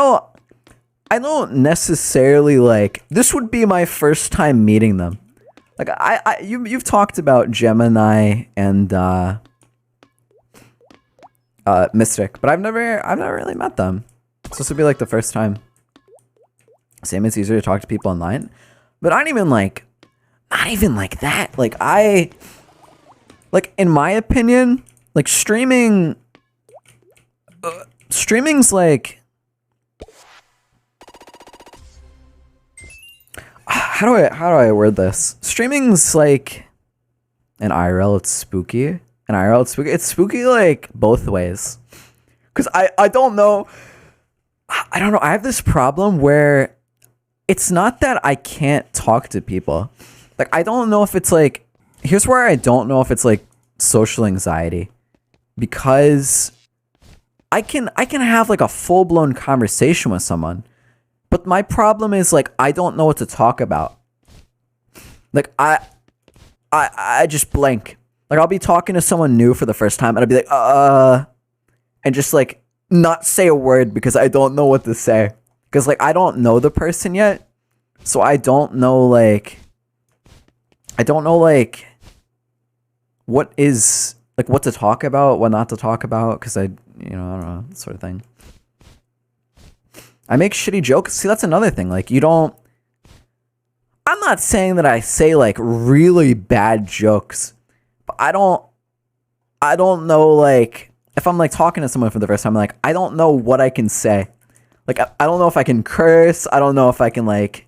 don't necessarily like, this would be my first time meeting them. Like you've talked about Gemini and Mystic, but I've never really met them. So this would be like the first time. Same, it's easier to talk to people online, but not even like that. Like in my opinion, like streaming's like. How do I word this? Streaming's like an IRL, it's spooky. An IRL, it's spooky. It's spooky like both ways. Cause I don't know. I don't know. I have this problem where it's not that I can't talk to people. Like I don't know if it's like, here's where I don't know if it's like social anxiety. Because I can have like a full-blown conversation with someone. But my problem is like I don't know what to talk about. Like I just blank. Like I'll be talking to someone new for the first time and I'll be like and just like not say a word because I don't know what to say. Because like I don't know the person yet. So I don't know like what is like what to talk about, what not to talk about, because I don't know, that sort of thing. I make shitty jokes. See, that's another thing. Like, I'm not saying that I say like really bad jokes, but I don't know, like, if I'm like talking to someone for the first time, like, I don't know what I can say. Like, I don't know if I can curse. I don't know if I can like,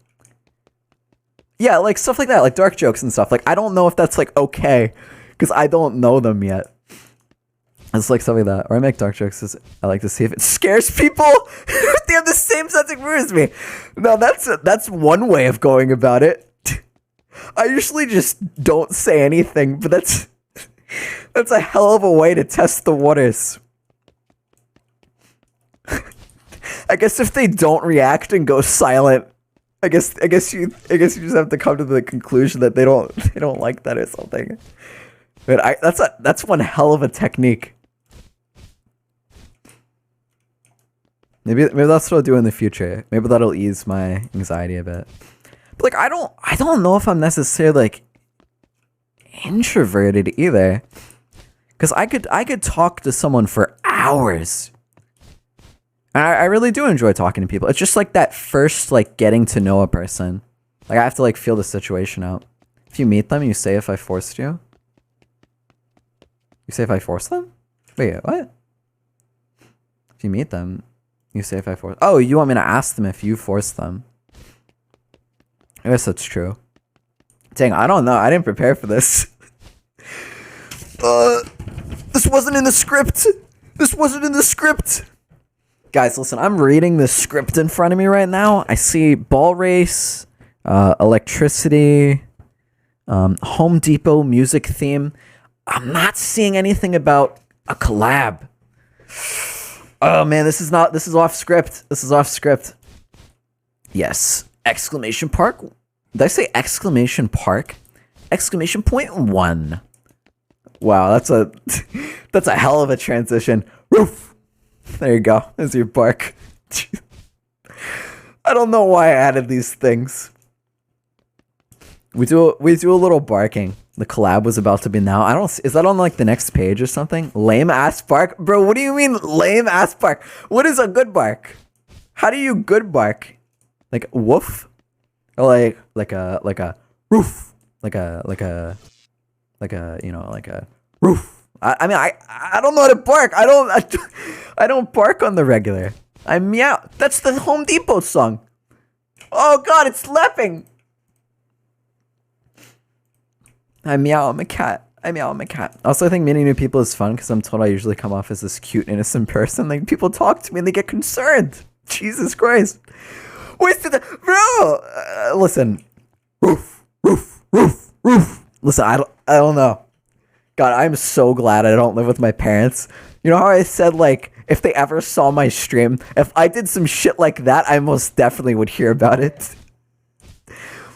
yeah, like stuff like that, like dark jokes and stuff. Like, I don't know if that's like okay, because I don't know them yet. It's like something like that. Or I make dark jokes. I like to see if it scares people. They have the same sense of humor as me. No, that's one way of going about it. I usually just don't say anything, but that's a hell of a way to test the waters. I guess if they don't react and go silent, I guess you just have to come to the conclusion that they don't like that or something. But that's one hell of a technique. Maybe that's what I'll do in the future. Maybe that'll ease my anxiety a bit. But like I don't know if I'm necessarily like introverted either. Because I could talk to someone for hours. And I really do enjoy talking to people. It's just like that first like getting to know a person. Like I have to like feel the situation out. If you meet them, you say if I forced you. You say if I force them? Wait, what? If you meet them, you say if I force. Oh, you want me to ask them if you force them? I guess that's true. Dang, I don't know. I didn't prepare for this. This wasn't in the script. This wasn't in the script. Guys, listen, I'm reading the script in front of me right now. I see ball race, electricity, Home Depot music theme. I'm not seeing anything about a collab. Oh man, this is off script. This is off script. Yes. Exclamation park. Did I say exclamation park? Exclamation point 1. Wow, that's a hell of a transition. Roof. There you go. There's your bark. I don't know why I added these things. We do a little barking. The collab was about to be now. Is that on like the next page or something? Lame ass bark? Bro, what do you mean lame ass bark? What is a good bark? How do you good bark? Like woof? Or like a roof. Like a you know, like a roof. I mean I don't know how to bark. I don't bark on the regular. I meow. That's the Home Depot song. Oh god, it's slapping. I meow, I'm a cat. I meow, I'm a cat. Also, I think meeting new people is fun because I'm told I usually come off as this cute, innocent person. Like, people talk to me and they get concerned. Jesus Christ. Wasted the... Bro! Listen. Roof. Listen, I don't know. God, I'm so glad I don't live with my parents. You know how I said, like, if they ever saw my stream, if I did some shit like that, I most definitely would hear about it.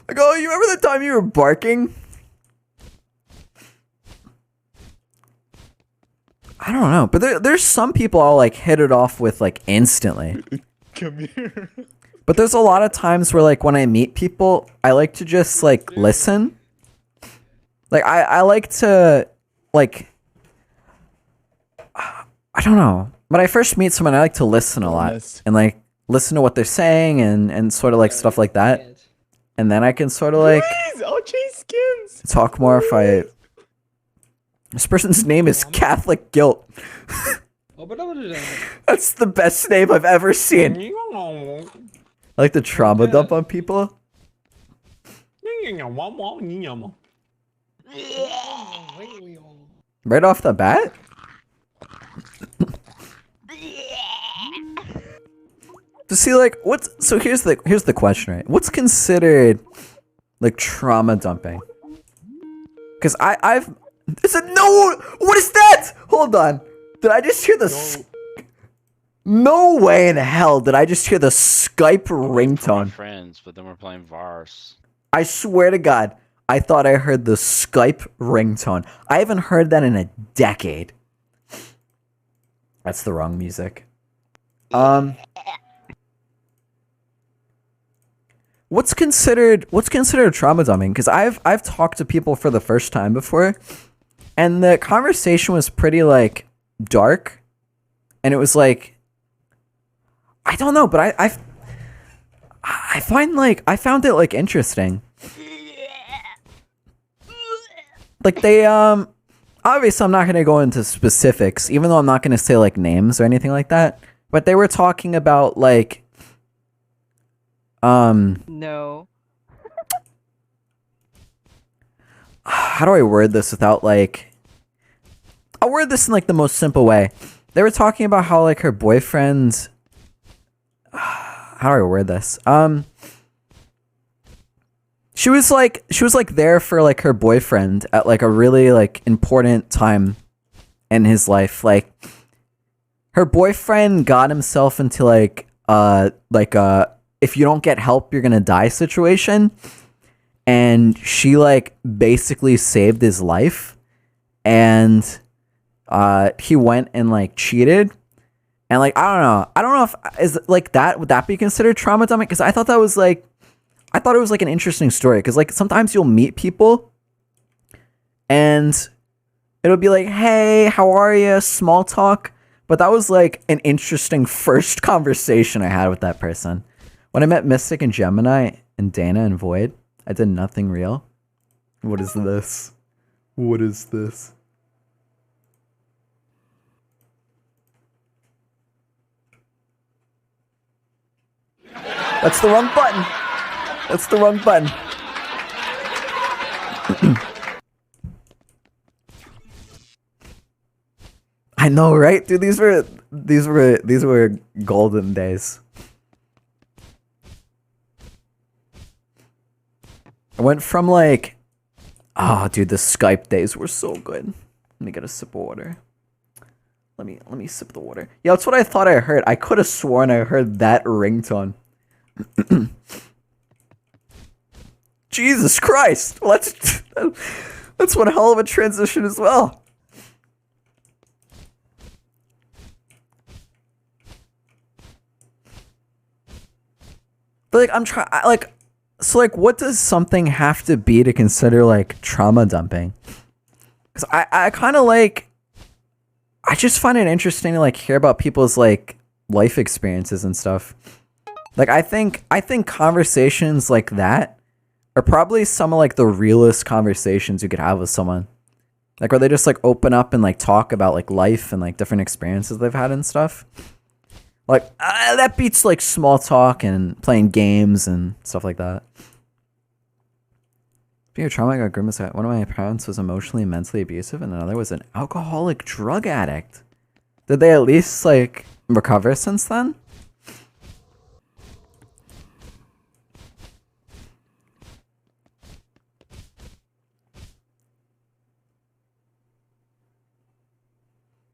Like, oh, you remember the time you were barking? I don't know, but there's some people I'll like hit it off with like instantly. Come here. But there's a lot of times where like when I meet people, I like to just like listen. Like I like to like I don't know. When I first meet someone, I like to listen a lot and like listen to what they're saying and sort of like stuff like that. And then I can sort of like I'll chase skins. talk more if I. This person's name is Catholic Guilt. That's the best name I've ever seen. I like to trauma dump on people. Right off the bat? To see like so here's the question, right? What's considered like trauma dumping? Because I've no! What is that? Hold on. Did I just hear the... No way in hell did I just hear the Skype ringtone. Friends, but then we're playing Vars. I swear to God, I thought I heard the Skype ringtone. I haven't heard that in a decade. That's the wrong music. What's considered trauma dumping? Because I've talked to people for the first time before. And the conversation was pretty, like, dark. And it was, like... I don't know, but I found it, like, interesting. Like, they, obviously I'm not going to go into specifics, even though I'm not going to say, like, names or anything like that. But they were talking about, like... No. How do I word this without, like... I'll word this in, like, the most simple way. They were talking about how, like, her boyfriend... How do I word this? She was, like, there for, like, her boyfriend at, like, a really, like, important time in his life. Like, her boyfriend got himself into, like, if you don't get help, you're gonna die situation. And she, like, basically saved his life. And... he went and like cheated, and like I don't know if is like that would that be considered trauma dumping? Because I thought it was like an interesting story. Because like sometimes you'll meet people, and it'll be like, hey, how are you? Small talk. But that was like an interesting first conversation I had with that person. When I met Mystic and Gemini and Dana and Void, I did nothing real. What is this? What is this? That's the wrong button. That's the wrong button. I know, right? Dude, these were golden days. I went from like, dude, the Skype days were so good. Let me get a sip of water. Let me sip the water. Yeah, that's what I thought I heard. I could have sworn I heard that ringtone. Jesus Christ! Well, that's one hell of a transition as well. But like, I'm trying, like, so like, what does something have to be to consider like trauma dumping? Because I kind of like, I just find it interesting to like hear about people's like life experiences and stuff. Like, I think conversations like that are probably some of like the realest conversations you could have with someone. Like, where they just like open up and like talk about like life and like different experiences they've had and stuff. Like, that beats like small talk and playing games and stuff like that. Being a trauma, I got grimace at. One of my parents was emotionally and mentally abusive, and another was an alcoholic drug addict. Did they at least like recover since then?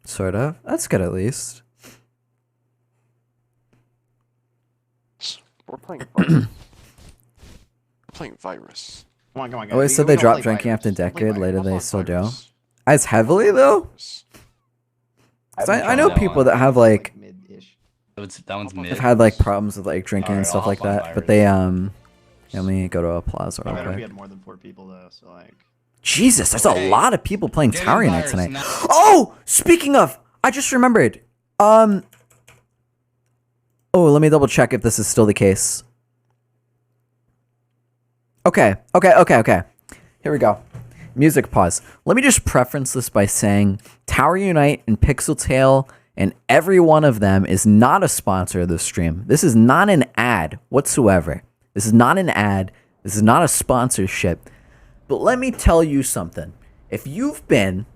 Sort of. That's good at least. We're playing virus. We're playing virus. Come on, come on, guys. Always said they dropped drinking after a decade. Later they still do. As heavily though? 'Cause I know people that have like mid-ish. That one's mid. have had like problems with like drinking and Alright, stuff I'll like hop on that, but virus. they let me go to a plaza I real better if we quick. had more than 4 people though, so like. Jesus, there's a Okay. lot of people playing Get in Tower Unite virus tonight. now. Oh, speaking of, I just remembered. Oh, let me double check if this is still the case. Okay. Here we go. Music pause. Let me just preference this by saying Tower Unite and Pixel Tail and every one of them is not a sponsor of this stream. This is not an ad whatsoever. This is not an ad. This is not a sponsorship. But let me tell you something. If you've been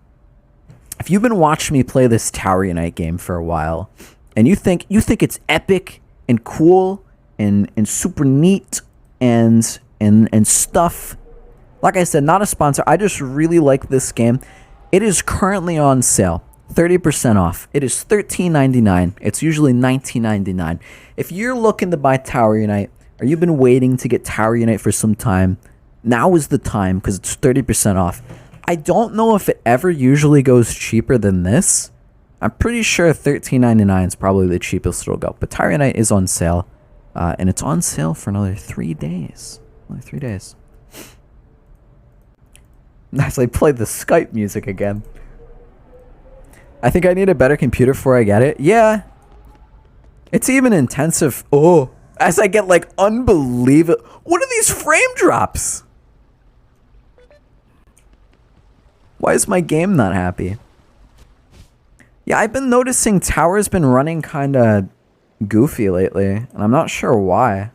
watching me play this Tower Unite game for a while, and you think it's epic and cool and super neat and stuff, like I said, not a sponsor. I just really like this game. It is currently on sale, 30% off. It is $13.99. It's usually $19.99. If you're looking to buy Tower Unite, or you've been waiting to get Tower Unite for some time, now is the time because it's 30% off. I don't know if it ever usually goes cheaper than this. I'm pretty sure $13.99 is probably the cheapest it'll go. But Tower Unite is on sale, and it's on sale for another 3 days. Only 3 days. Nice, I played the Skype music again. I think I need a better computer before I get it. Yeah. It's even intensive. Oh, as I get like unbelievable. What are these frame drops? Why is my game not happy? Yeah, I've been noticing Tower's been running kind of goofy lately, and I'm not sure why.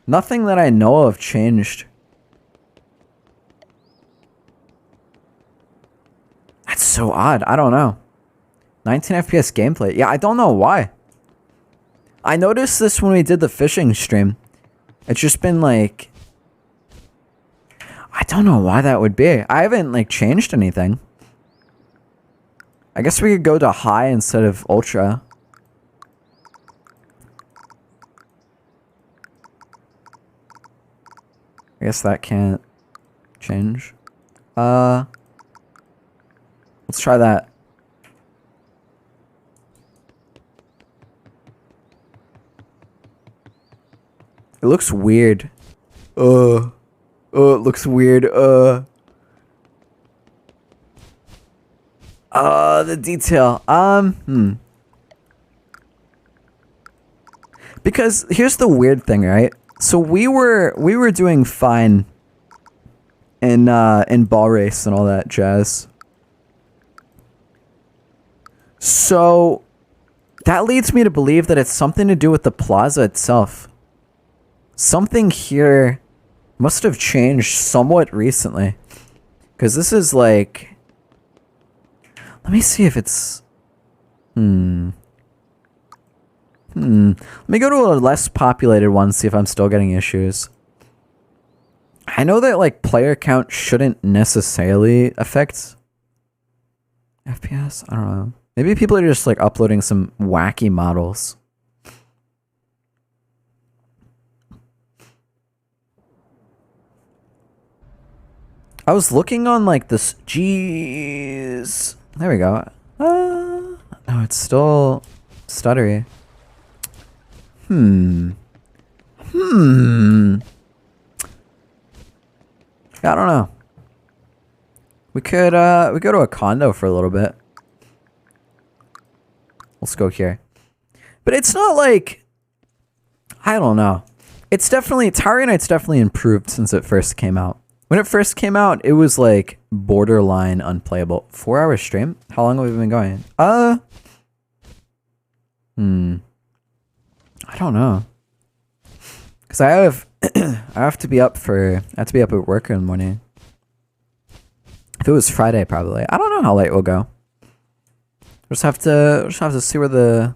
Nothing that I know of changed. That's so odd. I don't know. 19 FPS gameplay. Yeah, I don't know why. I noticed this when we did the fishing stream. It's just been like... I don't know why that would be. I haven't like changed anything. I guess we could go to high instead of ultra. I guess that can't change. Let's try that. It looks weird. Oh, it looks weird. The detail. Because here's the weird thing, right? So we were doing fine in ball race and all that jazz. So that leads me to believe that it's something to do with the plaza itself. Something here must have changed somewhat recently. Because this is like... Let me see if it's... Let me go to a less populated one, see if I'm still getting issues. I know that, like, player count shouldn't necessarily affect FPS. I don't know. Maybe people are just, like, uploading some wacky models. I was looking on, like, this... Jeez. There we go. Oh, it's still stuttery. I don't know. We could go to a condo for a little bit. Let's go here. But it's not like... I don't know. It's definitely... Tower Unite's definitely improved since it first came out. When it first came out, it was like borderline unplayable. 4-hour stream? How long have we been going? I don't know. Cause I have to be up at work in the morning. If it was Friday, probably. I don't know how late we'll go. We'll just have to see where the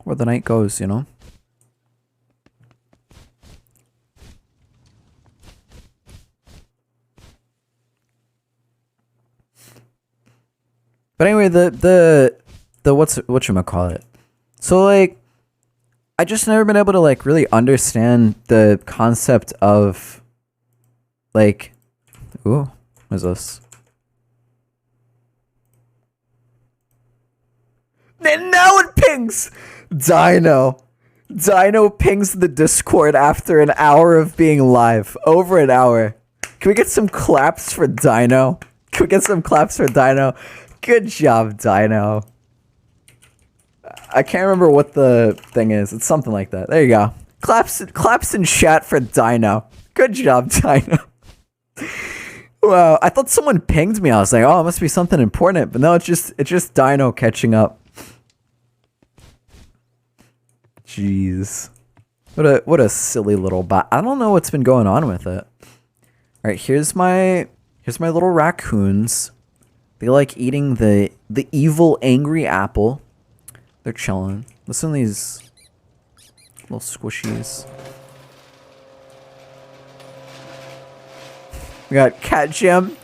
night goes, you know. But anyway, the whatchamacallit. So like, I just never been able to like really understand the concept of like, ooh, what is this? And now it pings! Dino pings the Discord after an hour of being live. Over an hour. Can we get some claps for Dino? Good job, Dino. I can't remember what the thing is. It's something like that. There you go. Claps in chat for Dino. Good job, Dino. Wow, I thought someone pinged me. I was like, oh, it must be something important. But no, it's just Dino catching up. Jeez. What a silly little bot. I don't know what's been going on with it. Alright, here's my little raccoons. They like eating the evil angry apple. They're chilling. Listen to these little squishies. We got Cat Jam.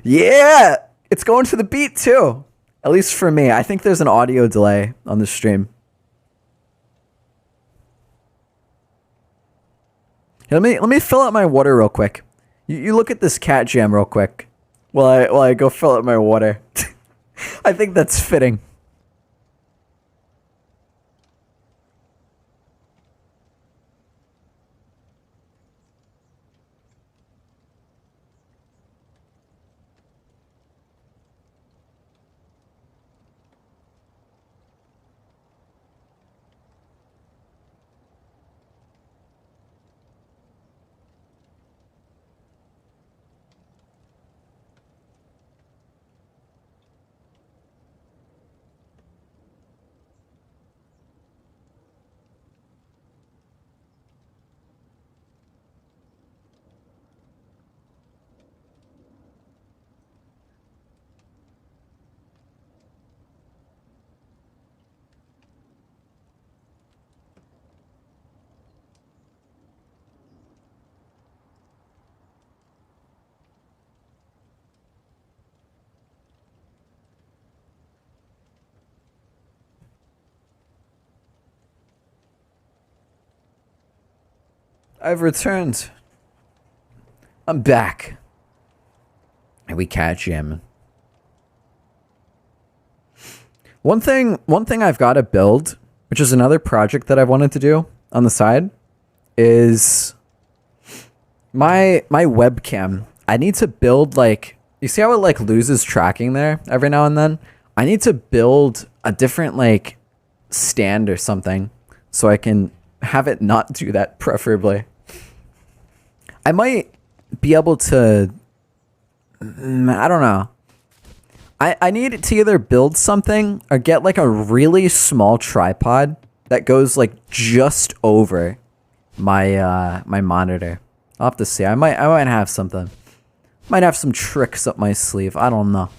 Yeah! It's going to the beat too. At least for me. I think there's an audio delay on the stream. Here, let me fill out my water real quick. You look at this Cat Jam real quick. While I go fill out my water. I think that's fitting. I've returned. I'm back. And we Cat Jamming. One thing I've got to build, which is another project that I've wanted to do on the side, is my webcam. I need to build like You see how it like loses tracking there every now and then? I need to build a different like stand or something so I can have it not do that, preferably. I might be able to, I don't know. I need to either build something or get like a really small tripod that goes like just over my my monitor. I'll have to see. I might have something. Might have some tricks up my sleeve. I don't know.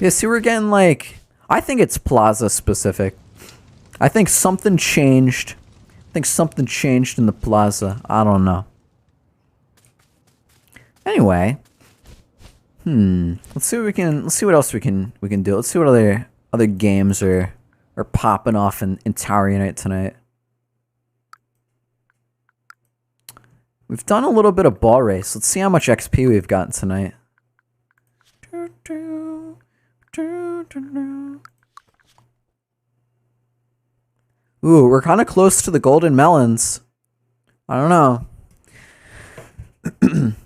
Yeah, see, we're getting like, I think it's Plaza specific. I think something changed. I think something changed in the Plaza. I don't know. Anyway, let's see what we can. Let's see what else we can do. Let's see what other games are popping off in Tower Unite tonight. We've done a little bit of ball race. Let's see how much XP we've gotten tonight. Ooh, we're kind of close to the golden melons. I don't know.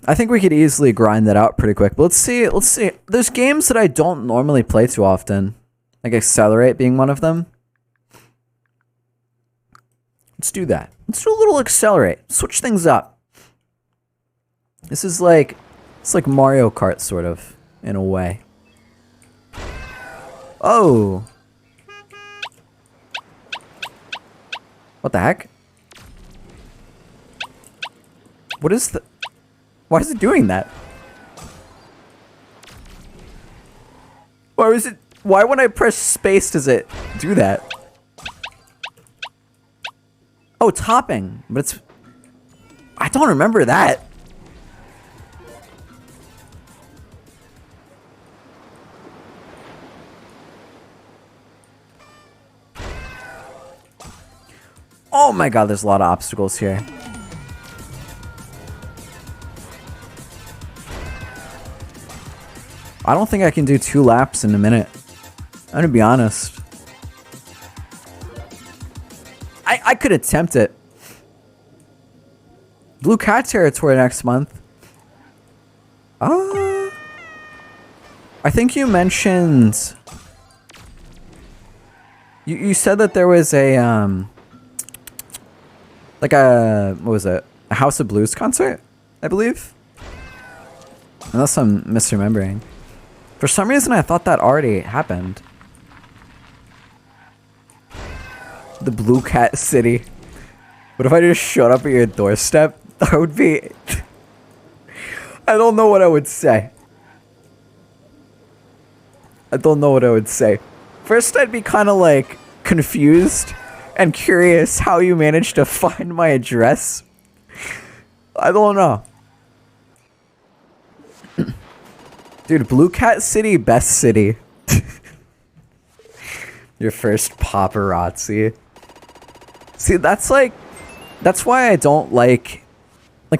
I think we could easily grind that out pretty quick. But let's see. There's games that I don't normally play too often. Like Accelerate being one of them. Let's do that. Let's do a little Accelerate. Switch things up. This is like, it's like Mario Kart sort of, in a way. Oh. What the heck? What is the... Why is it doing that? Why is it... Why when I press space does it do that? Oh, it's hopping. But it's... I don't remember that. Oh my god, there's a lot of obstacles here. I don't think I can do 2 laps in a minute. I'm gonna be honest. I could attempt it. Blue Cat territory next month. I think you mentioned... You said that there was a, like a, what was it? A House of Blues concert, I believe? Unless I'm misremembering. For some reason, I thought that already happened. The Blue Cat City. What if I just showed up at your doorstep? That would be... I don't know what I would say. I don't know what I would say. First, I'd be kind of like confused and curious how you managed to find my address. I don't know. Dude, Blue Cat City, best city. Your first paparazzi. See, that's like... That's why I don't like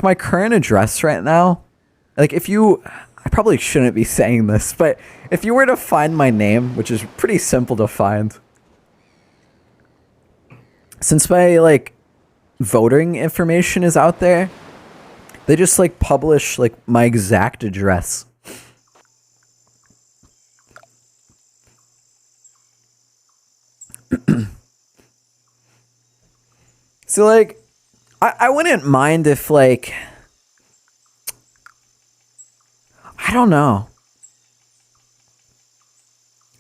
my current address right now. Like, if you... I probably shouldn't be saying this, but if you were to find my name, which is pretty simple to find... Since my, like, voting information is out there, they just, like, publish, like, my exact address. So, like, I wouldn't mind if, like... I don't know.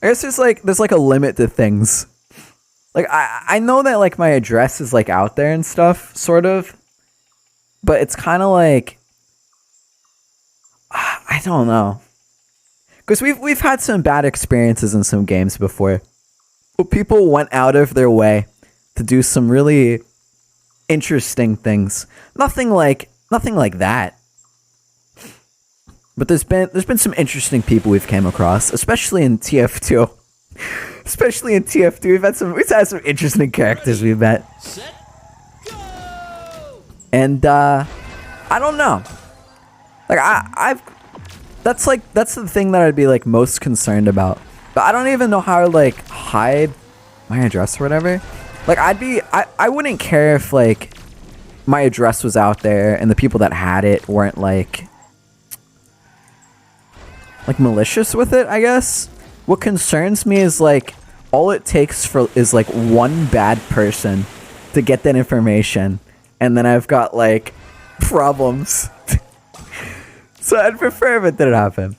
I guess there's like a limit to things. Like, I know that, like, my address is, like, out there and stuff, sort of. But it's kind of like... I don't know. Because we've had some bad experiences in some games before. Where people went out of their way to do some really interesting things. Nothing like that. But there's been some interesting people we've came across, especially in TF2. Especially in TF2, we've had some interesting characters we've met. And I don't know. Like that's the thing that I'd be like most concerned about. But I don't even know how to like hide my address or whatever. Like I wouldn't care if like my address was out there and the people that had it weren't like like malicious with it, I guess. What concerns me is like all it takes is like one bad person to get that information, and then I've got like problems. So I'd prefer if it didn't happen.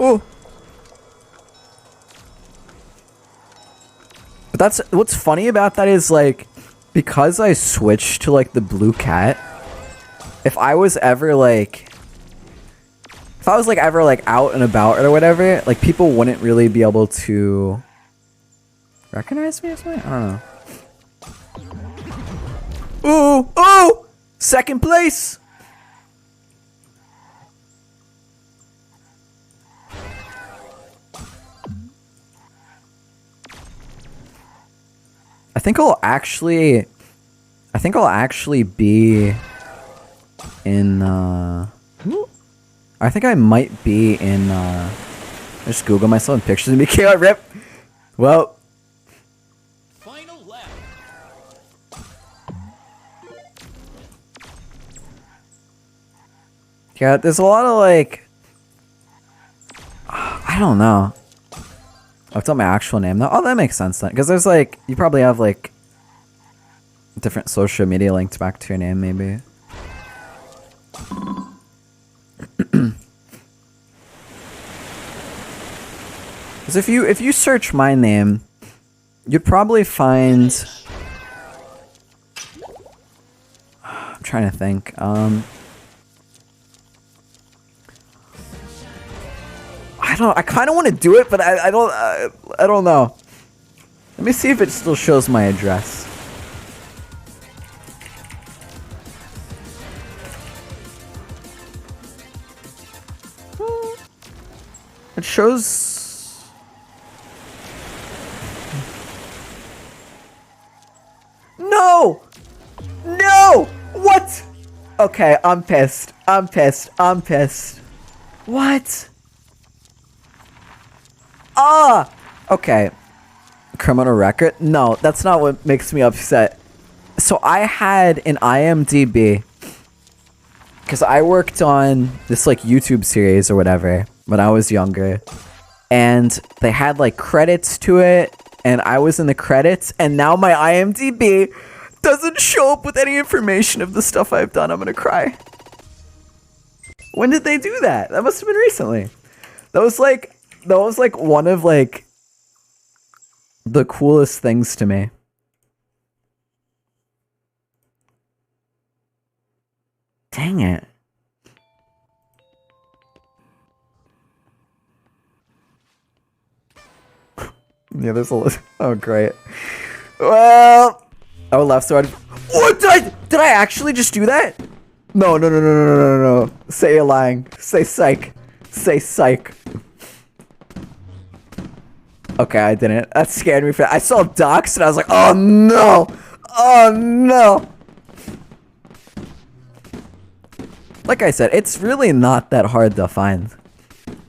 Ooh. But that's what's funny about that is like because I switched to like the blue cat, if I was ever like out and about or whatever, like people wouldn't really be able to recognize me as my, I don't know. Ooh, oh! Second place! I think I'll actually be in, I think I might be in, just Google myself in pictures and be KO rip. Well. Final lap. Yeah, there's a lot of like, I don't know. Oh, it's not my actual name though. Oh, that makes sense then. Because there's like, you probably have like different social media linked back to your name maybe. Because if you search my name, you'd probably find, I'm trying to think. I kind of want to do it, but I don't know. Let me see if it still shows my address. It shows. No! No! What? Okay, I'm pissed. I'm pissed. I'm pissed. What? Ah! Okay. Criminal record? No, that's not what makes me upset. So I had an IMDb because I worked on this like YouTube series or whatever when I was younger, and they had like credits to it, and I was in the credits, and now my IMDb doesn't show up with any information of the stuff I've done. I'm gonna cry. When did they do that? That must have been recently. That was like one of like the coolest things to me. Dang it. Yeah, there's a oh great. Well, oh left side. What did I actually just do that? No. Say you're lying. Say psych. Say psych. Okay, I didn't. That scared me. I saw docs and I was like, oh no! Oh no! Like I said, it's really not that hard to find.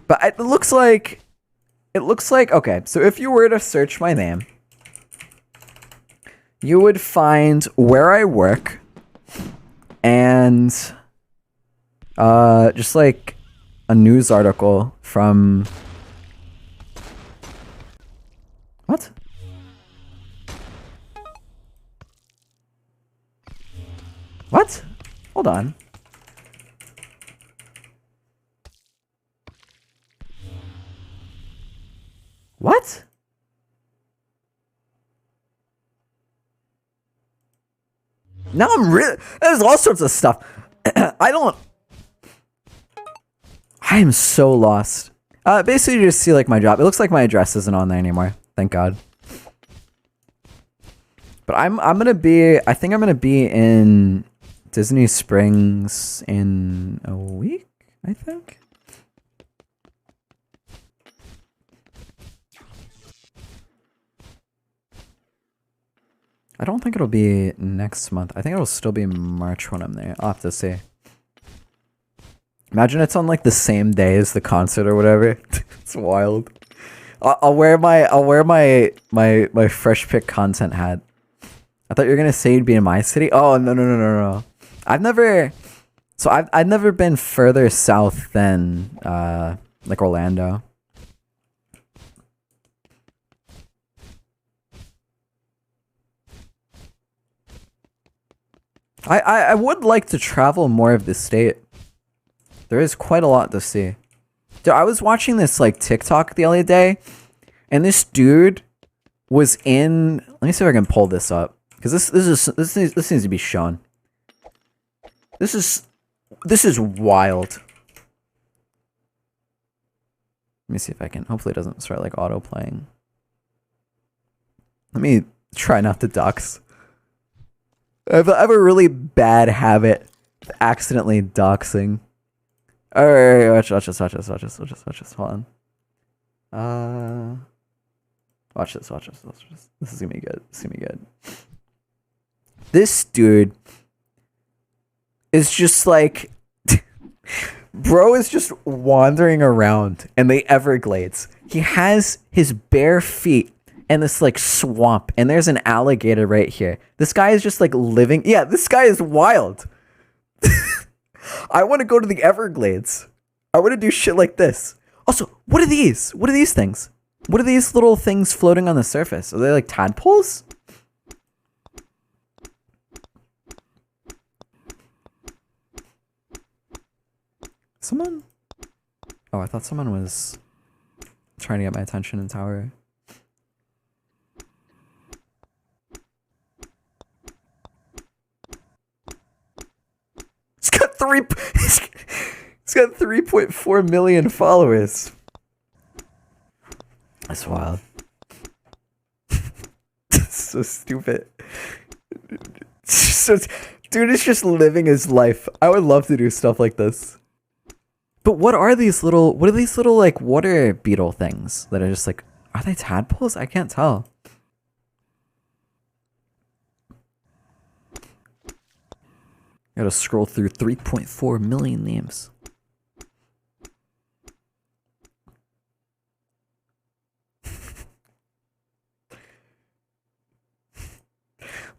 But it looks like, okay, so if you were to search my name, you would find where I work and just like a news article from... What? What? Hold on. What? Now I'm really... There's all sorts of stuff. I am so lost. Basically you just see like my job. It looks like my address isn't on there anymore. Thank God. But I think I'm gonna be in Disney Springs in a week, I think. I don't think it'll be next month. I think it'll still be March when I'm there. I'll have to see. Imagine it's on like the same day as the concert or whatever. It's wild. I'll wear my Fresh Pick Content hat. I thought you were gonna say you'd be in my city. Oh no. I've never been further south than like Orlando. I would like to travel more of the state. There is quite a lot to see. Dude, I was watching this like TikTok the other day, and this dude was in. Let me see if I can pull this up because this needs to be shown. This is wild. Let me see if I can. Hopefully, it doesn't start like auto playing. Let me try not to dox. I have a really bad habit of accidentally doxing. Alright, watch this. Hold on. Watch this. This is gonna be good. This dude is just like bro is just wandering around in the Everglades. He has his bare feet in this like swamp, and there's an alligator right here. This guy is just like living. Yeah, this guy is wild. I want to go to the Everglades. I want to do shit like this. Also, what are these? What are these things? What are these little things floating on the surface? Are they like tadpoles? Someone? Oh, I thought someone was trying to get my attention in tower. It's got 3.4 million followers. That's wild. So stupid. Dude is just living his life. I would love to do stuff like this. But what are these little like water beetle things that are just like, are they tadpoles? I can't tell. Gotta scroll through 3.4 million names.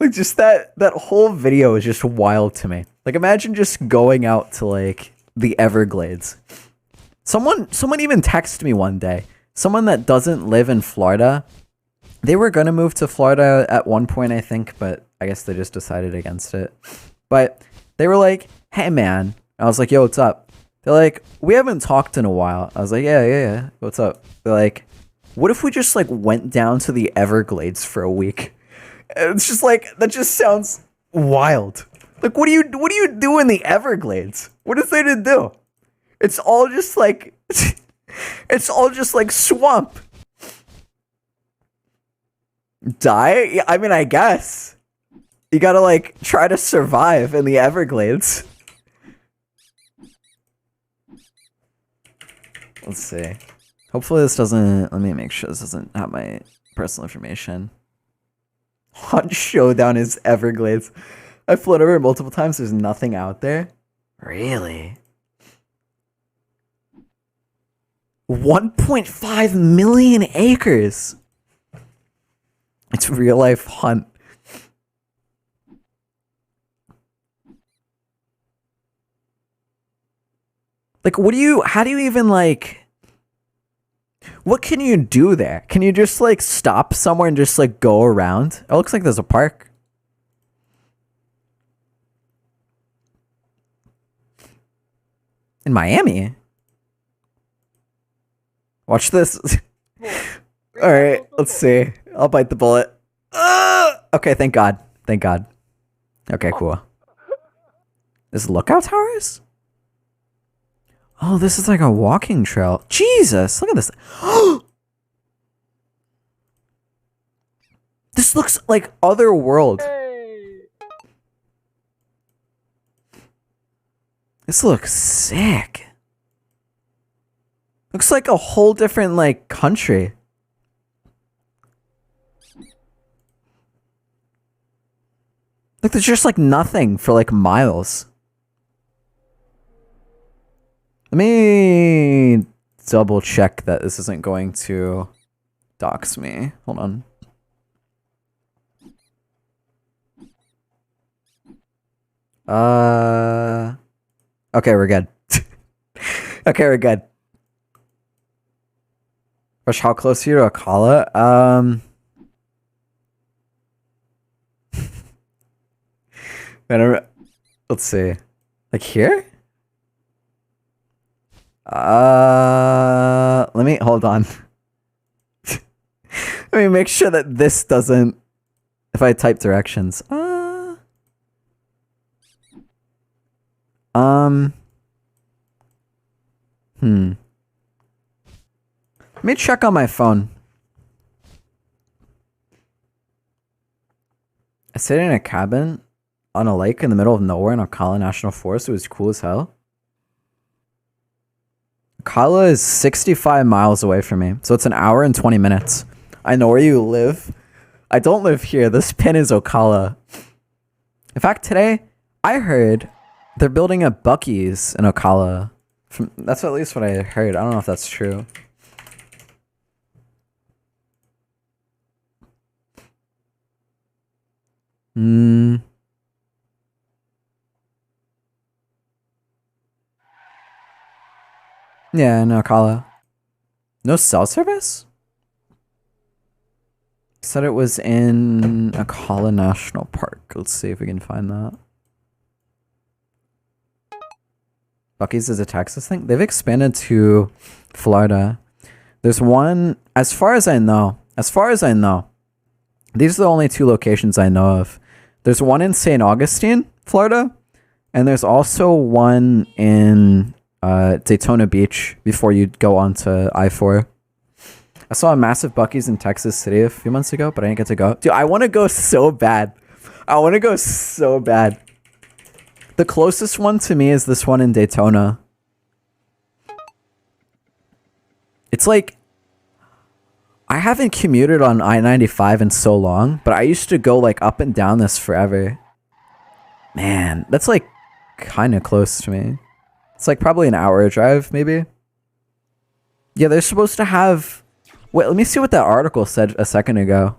Like just that whole video is just wild to me. Like imagine just going out to like the Everglades. Someone even texted me one day. Someone that doesn't live in Florida. They were gonna move to Florida at one point, I think, but I guess they just decided against it. But they were like, hey man. I was like, yo, what's up? They're like, we haven't talked in a while. I was like, yeah. What's up? They're like, what if we just like went down to the Everglades for a week? And it's just like, that just sounds wild. Like, what do you do in the Everglades? What is there to do? It's all just like, it's all just like swamp. Die? I mean, I guess. You gotta like try to survive in the Everglades. Let's see. Hopefully this doesn't, let me make sure this doesn't have my personal information. Hot Showdown is Everglades. I flown over it multiple times. There's nothing out there. Really? 1.5 million acres. It's real life hunt. Like, how do you even like, what can you do there? Can you just like stop somewhere and just like go around? It looks like there's a park. In Miami? Watch this. Alright, let's see. I'll bite the bullet. Okay, thank God. Okay, cool. This lookout towers? Oh, this is like a walking trail. Jesus, look at this. This looks like otherworld. This looks sick. Looks like a whole different like country. Like there's just like nothing for like miles. Let me double check that this isn't going to dox me. Hold on. Okay, we're good. Okay, we're good. Fresh, how close are you to Akala? I don't, let's see. Like here? Let me hold on. Let me make sure that this doesn't. If I type directions. Let me check on my phone. I stayed in a cabin on a lake in the middle of nowhere in Ocala National Forest. It was cool as hell. Ocala is 65 miles away from me, so it's an hour and 20 minutes. I know where you live. I don't live here. This pin is Ocala. In fact, today I heard they're building a Buc-ee's in Ocala. That's at least what I heard. I don't know if that's true. Yeah, no, Ocala. No cell service? Said it was in Ocala National Park. Let's see if we can find that. Buc-ee's is a Texas thing? They've expanded to Florida. There's one, as far as I know, these are the only two locations I know of. There's one in St. Augustine, Florida, and there's also one in Daytona Beach before you go on to I-4. I saw a massive Buc-ee's in Texas City a few months ago, but I didn't get to go. Dude, I want to go so bad. The closest one to me is this one in Daytona. It's like, I haven't commuted on I-95 in so long, but I used to go like up and down this forever. Man, that's like kind of close to me. It's like probably an hour drive, maybe. Yeah, they're supposed to have... Wait, let me see what that article said a second ago.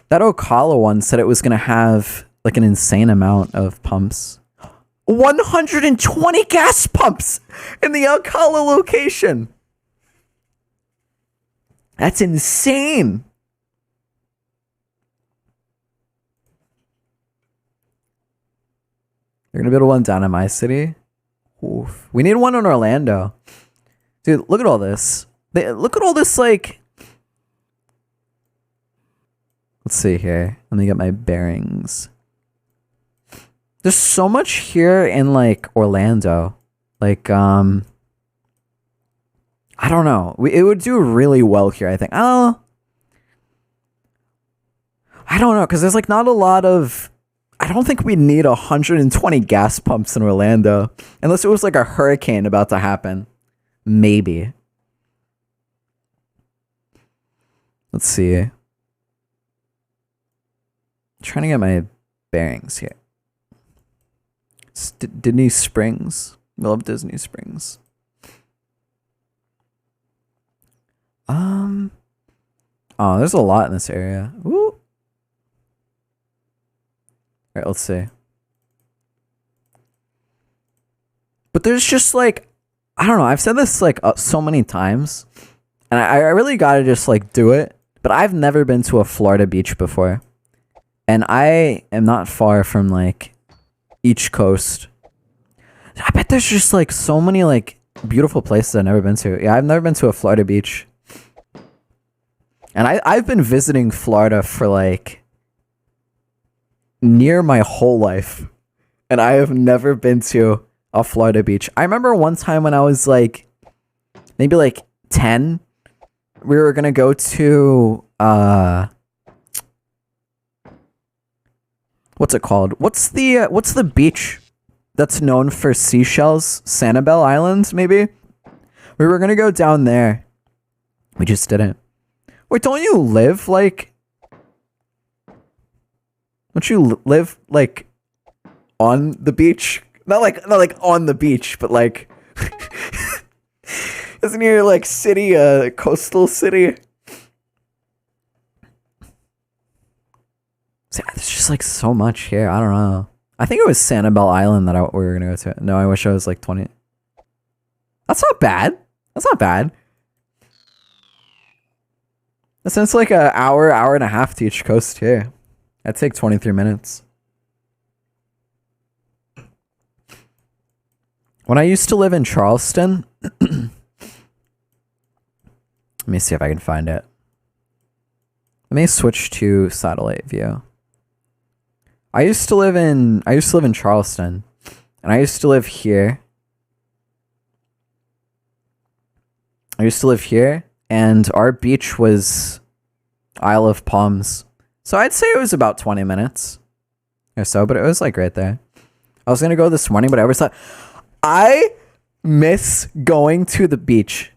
That Ocala one said it was going to have like an insane amount of pumps. 120 gas pumps in the Ocala location. That's insane. They're going to build one down in my city. Oof. We need one in Orlando. Dude, look at all this. Look at all this, like... Let's see here. Let me get my bearings. There's so much here in, like, Orlando. Like, I don't know. It would do really well here, I think. I don't know, because there's, like, not a lot of... I don't think we need 120 gas pumps in Orlando. Unless it was, like, a hurricane about to happen. Maybe. Let's see. I'm trying to get my bearings here. It's Disney Springs. We love Disney Springs. Oh, there's a lot in this area. Woo. All right, let's see. But there's just like, I don't know. I've said this like so many times, and I really gotta just like do it. But I've never been to a Florida beach before, and I am not far from like each coast. I bet there's just like so many like beautiful places I've never been to. Yeah, I've never been to a Florida beach, and I've been visiting Florida for like near my whole life, and I have never been to a Florida beach. I remember one time when I was like maybe like 10, we were gonna go to what's it called? What's the beach that's known for seashells? Sanibel Island, maybe? We were gonna go down there. We just didn't. Wait, don't you live like... Don't you live like on the beach? Not like on the beach, but like... Isn't your like city a coastal city? See, there's just like so much here. I don't know. I think it was Sanibel Island that we were gonna go to. No, I wish I was like 20. That's not bad. That's not bad. Since like an hour, hour and a half to each coast here. That'd take 23 minutes. When I used to live in Charleston, let me see if I can find it. Let me switch to satellite view. I used to live in Charleston, and I used to live here. And our beach was Isle of Palms. So I'd say it was about 20 minutes or so, but it was like right there. I was gonna go this morning, but I always thought, I miss going to the beach.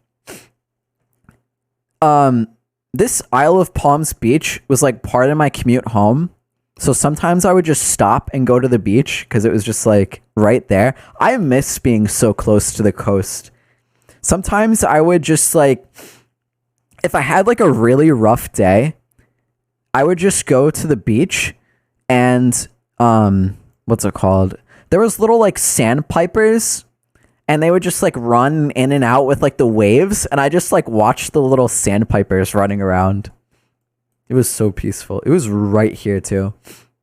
This Isle of Palms beach was like part of my commute home. So sometimes I would just stop and go to the beach because it was just like right there. I miss being so close to the coast. Sometimes I would just like, if I had like a really rough day, I would just go to the beach and, what's it called? There was little like sandpipers and they would just like run in and out with like the waves. And I just like watched the little sandpipers running around. It was so peaceful. It was right here too.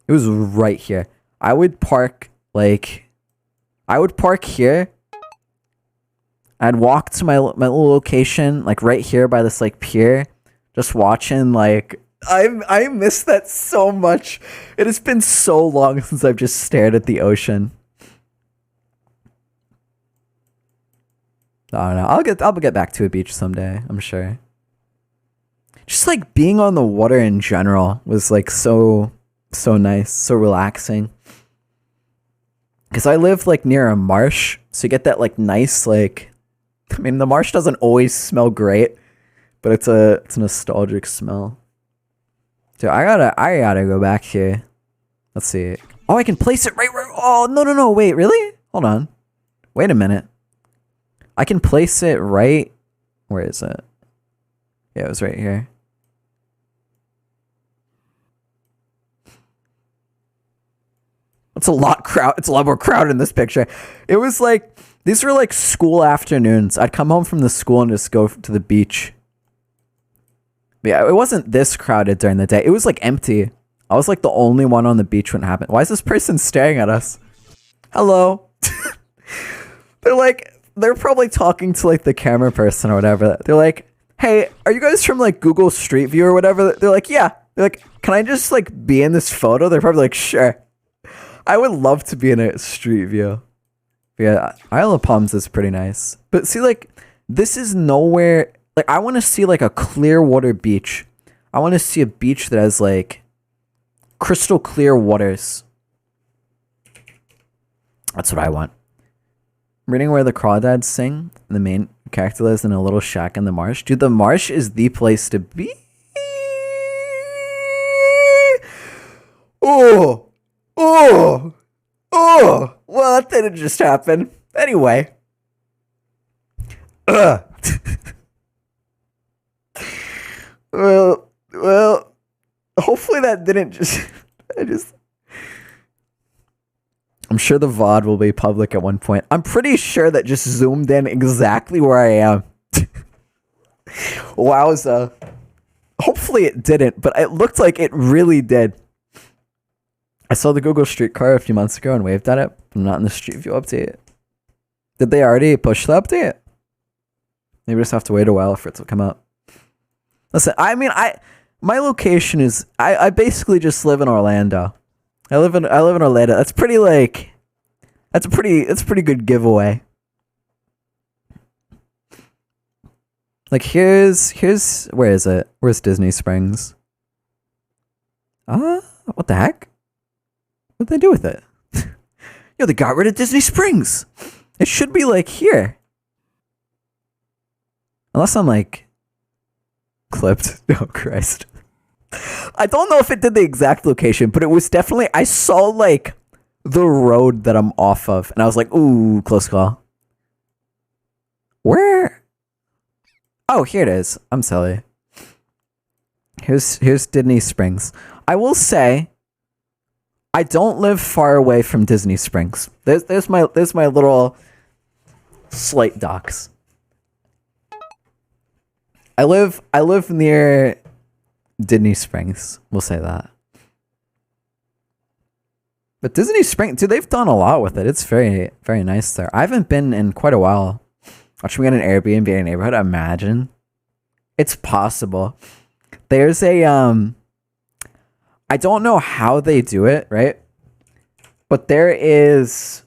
It was right here. I would park here. I'd walk to my little location, like right here by this like pier, just watching like, I miss that so much. It has been so long since I've just stared at the ocean. I don't know. I'll get back to a beach someday, I'm sure. Just like being on the water in general was like so nice, so relaxing. Cause I live like near a marsh, so you get that like nice like, I mean the marsh doesn't always smell great, but it's a nostalgic smell. Dude, I gotta go back here. Let's see. Oh, I can place it right where. Oh no, wait, really? Hold on. Wait a minute. I can place it right. Where is it? Yeah, it was right here. It's a lot more crowded in this picture. It was like, these were like school afternoons. I'd come home from the school and just go to the beach. But yeah, it wasn't this crowded during the day. It was like empty. I was like the only one on the beach when it happened. Why is this person staring at us? Hello. They're probably talking to like the camera person or whatever. They're like, hey, are you guys from like Google Street View or whatever? They're like, yeah. They're like, can I just like be in this photo? They're probably like, sure. I would love to be in a Street View. But yeah, Isle of Palms is pretty nice. But see, like, this is nowhere. Like, I want to see like a clear water beach. I want to see a beach that has like crystal clear waters. That's what I want. I'm reading where the crawdads sing. The main character lives in a little shack in the marsh. Dude, the marsh is the place to be. Oh, well, that didn't just happen. Anyway. Well, hopefully that didn't just, I'm sure the VOD will be public at one point. I'm pretty sure that just zoomed in exactly where I am. Wowza. Hopefully it didn't, but it looked like it really did. I saw the Google streetcar a few months ago and waved at it. I'm not in the Street View update. Did they already push the update? Maybe we just have to wait a while for it to come up. Listen, I mean, my location is, I basically just live in Orlando. I live in Orlando. That's pretty like, that's a pretty good giveaway. Like here's where is it? Where's Disney Springs? What the heck? What'd they do with it? Yo, they got rid of Disney Springs. It should be like here. Unless I'm like clipped. Oh Christ. I don't know if it did the exact location, but it was definitely, I saw like the road that I'm off of and I was like, ooh, close call. Where? Oh, here it is. I'm silly. Here's Disney Springs. I will say I don't live far away from Disney Springs. There's my little slight docs. I live near Disney Springs. We'll say that. But Disney Springs, dude, they've done a lot with it. It's very, very nice there. I haven't been in quite a while. Watch me get an Airbnb in a neighborhood. Imagine. It's possible. There's a I don't know how they do it, right? But there's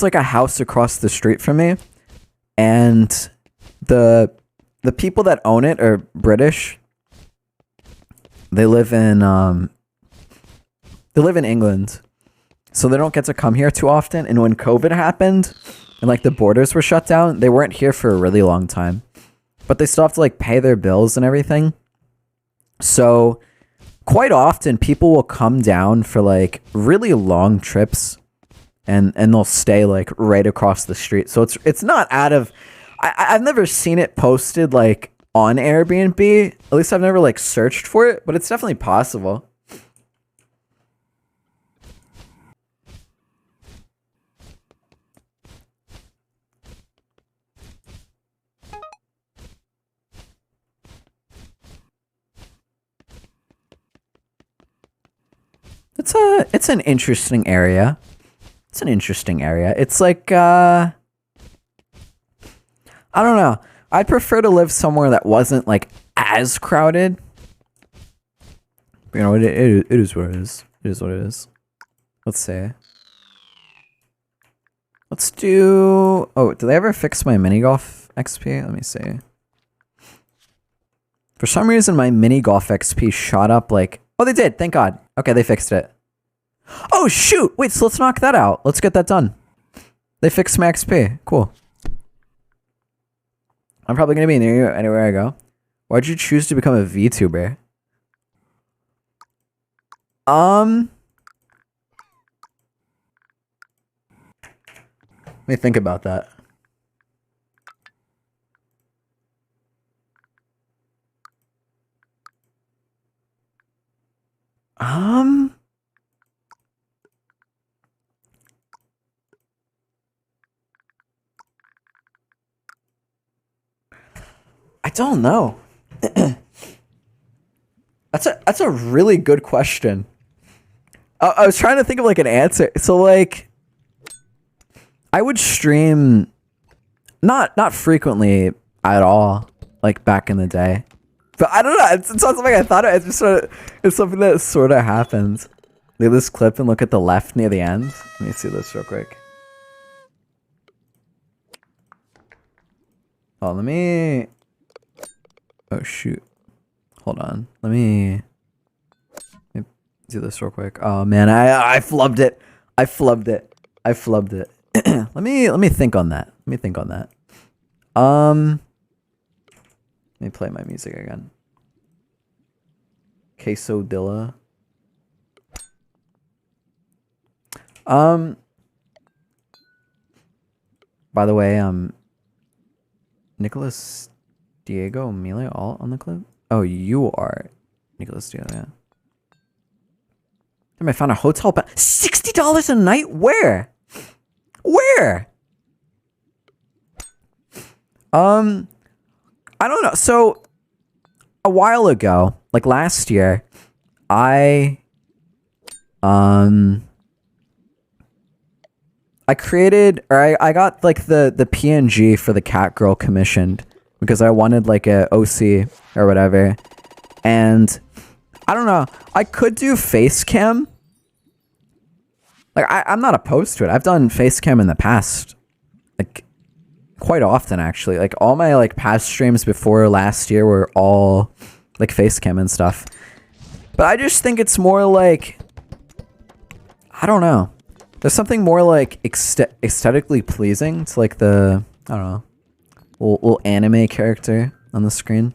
like a house across the street from me, and the people that own it are British. They live in England, so they don't get to come here too often. And when COVID happened and like the borders were shut down, they weren't here for a really long time, but they still have to like pay their bills and everything. So quite often people will come down for like really long trips, and they'll stay like right across the street. So it's not out of, I've never seen it posted like on Airbnb. At least I've never like searched for it, but it's definitely possible. It's an interesting area. It's an interesting area. It's like I don't know. I'd prefer to live somewhere that wasn't like as crowded. But, you know, it is what it is. It is what it is. Let's see. Let's do. Oh, did they ever fix my mini golf XP? Let me see. For some reason, my mini golf XP shot up like. Oh, they did. Thank God. Okay, they fixed it. Oh, shoot. Wait, so let's knock that out. Let's get that done. They fixed my XP. Cool. I'm probably going to be near you anywhere I go. Why'd you choose to become a VTuber? Let me think about that. I don't know. That's a really good question. I was trying to think of like an answer. So like, I would stream not frequently at all, like back in the day. But I don't know. It's not something I thought of. It's just it's something that sort of happens. Look at this clip and look at the left near the end. Let me see this real quick. Oh, let me. Oh shoot. Hold on. Let me do this real quick. Oh man, I flubbed it. I flubbed it. let me think on that. Let me think on that. Let me play my music again. Quesodilla. By the way, Nicholas Diego Amelia all on the clip? Oh, you are Nicholas Diego, yeah. Damn, I found a hotel bed. $60 a night? Where? Where? I don't know. So a while ago, like last year, I created, or I got like the PNG for the cat girl commissioned because I wanted like a OC or whatever. And I don't know, I could do face cam. Like I'm not opposed to it. I've done face cam in the past, like quite often actually. Like all my like past streams before last year were all like face cam and stuff. But I just think it's more like, I don't know. There's something more like aesthetically pleasing to like the, I don't know, little anime character on the screen.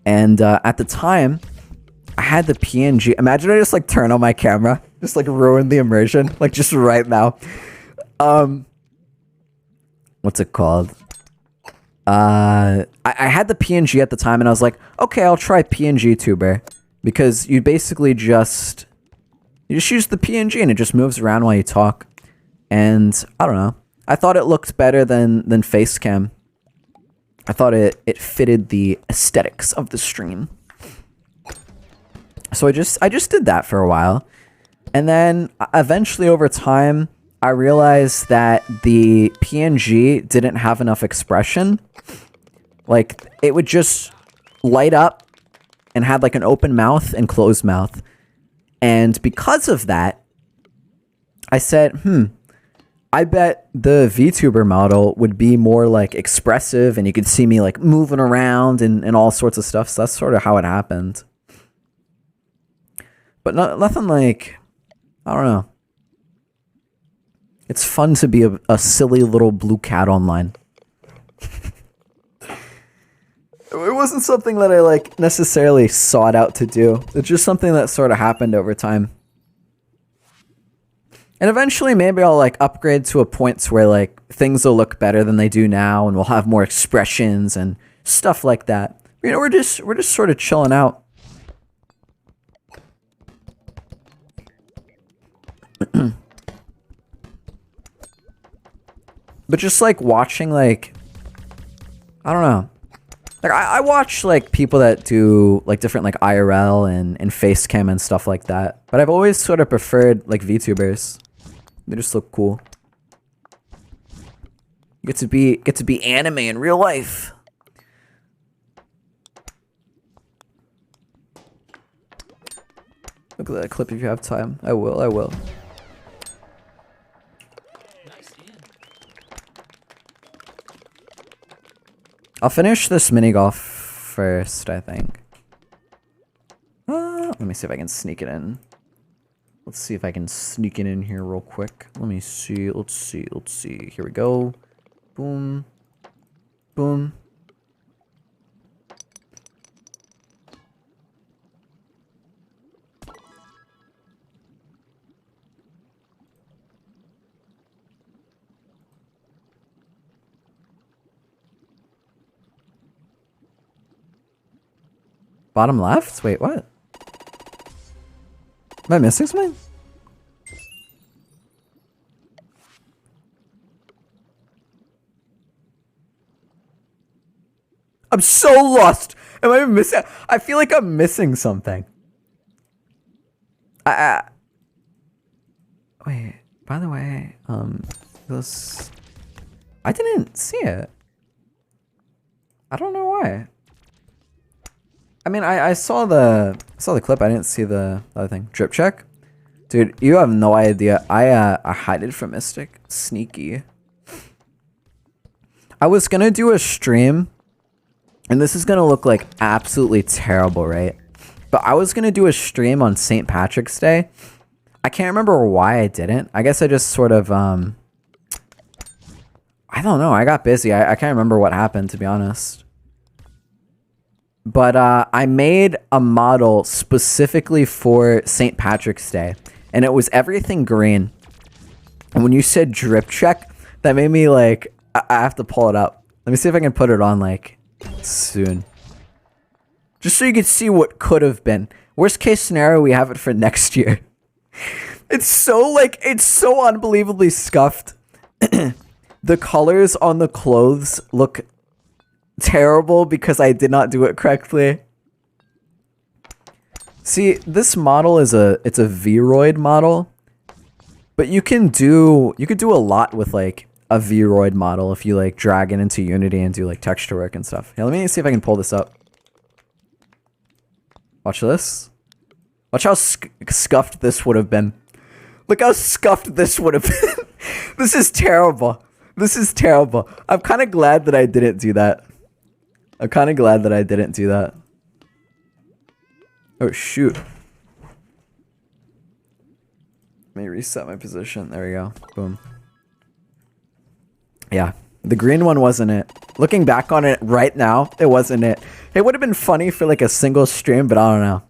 And at the time, I had the PNG. Imagine I just like turn on my camera, just like ruin the immersion, like just right now. What's it called? I had the PNG at the time, and I was like, okay, I'll try PNG Tuber. because you basically just use the PNG and it just moves around while you talk. And I don't know. I thought it looked better than face cam. I thought it fitted the aesthetics of the stream. So I just did that for a while. And then eventually over time, I realized that the PNG didn't have enough expression. Like, it would just light up and had like an open mouth and closed mouth. And because of that, I said, I bet the VTuber model would be more like expressive and you could see me like moving around and all sorts of stuff. So that's sort of how it happened. But nothing like, I don't know. It's fun to be a silly little blue cat online. It wasn't something that I like necessarily sought out to do. It's just something that sort of happened over time. And eventually maybe I'll like upgrade to a point where like things will look better than they do now and we'll have more expressions and stuff like that. You know, we're just sort of chilling out. But just like watching like, I don't know. Like I watch like people that do like different like IRL and face cam and stuff like that. But I've always sort of preferred like VTubers. They just look cool. You get to be anime in real life. Look at that clip if you have time. I will. I'll finish this mini golf first, I think. Let me see if I can sneak it in. Let's see if I can sneak it in here real quick. Let me see. Let's see. Here we go. Boom. Boom. Bottom left? Wait, what? Am I missing something? I'm so lost. Am I missing? I feel like I'm missing something. Wait, by the way, this, I didn't see it. I don't know why. I mean, I saw the clip. I didn't see the other thing. Drip check, dude. You have no idea. I hide it from Mystic. Sneaky. I was gonna do a stream, and this is gonna look like absolutely terrible, right? But I was gonna do a stream on St. Patrick's Day. I can't remember why I didn't. I guess I just sort of I don't know. I got busy. I can't remember what happened, to be honest. But I made a model specifically for St. Patrick's Day, and it was everything green. And when you said drip check, that made me like, I have to pull it up. Let me see if I can put it on like soon. Just so you can see what could have been. Worst case scenario, we have it for next year. It's so unbelievably scuffed. The colors on the clothes look terrible because I did not do it correctly. See, this model is it's a Vroid model, but you could do a lot with like a Vroid model if you like drag it into Unity and do like texture work and stuff. Here, let me see if I can pull this up. Watch this. Watch how scuffed this would have been. Look how scuffed this would have been. This is terrible. This is terrible. I'm kind of glad that I didn't do that. I'm kind of glad that I didn't do that. Oh, shoot. Let me reset my position. There we go. Boom. Yeah. The green one wasn't it. Looking back on it right now, it wasn't it. It would have been funny for like a single stream, but I don't know.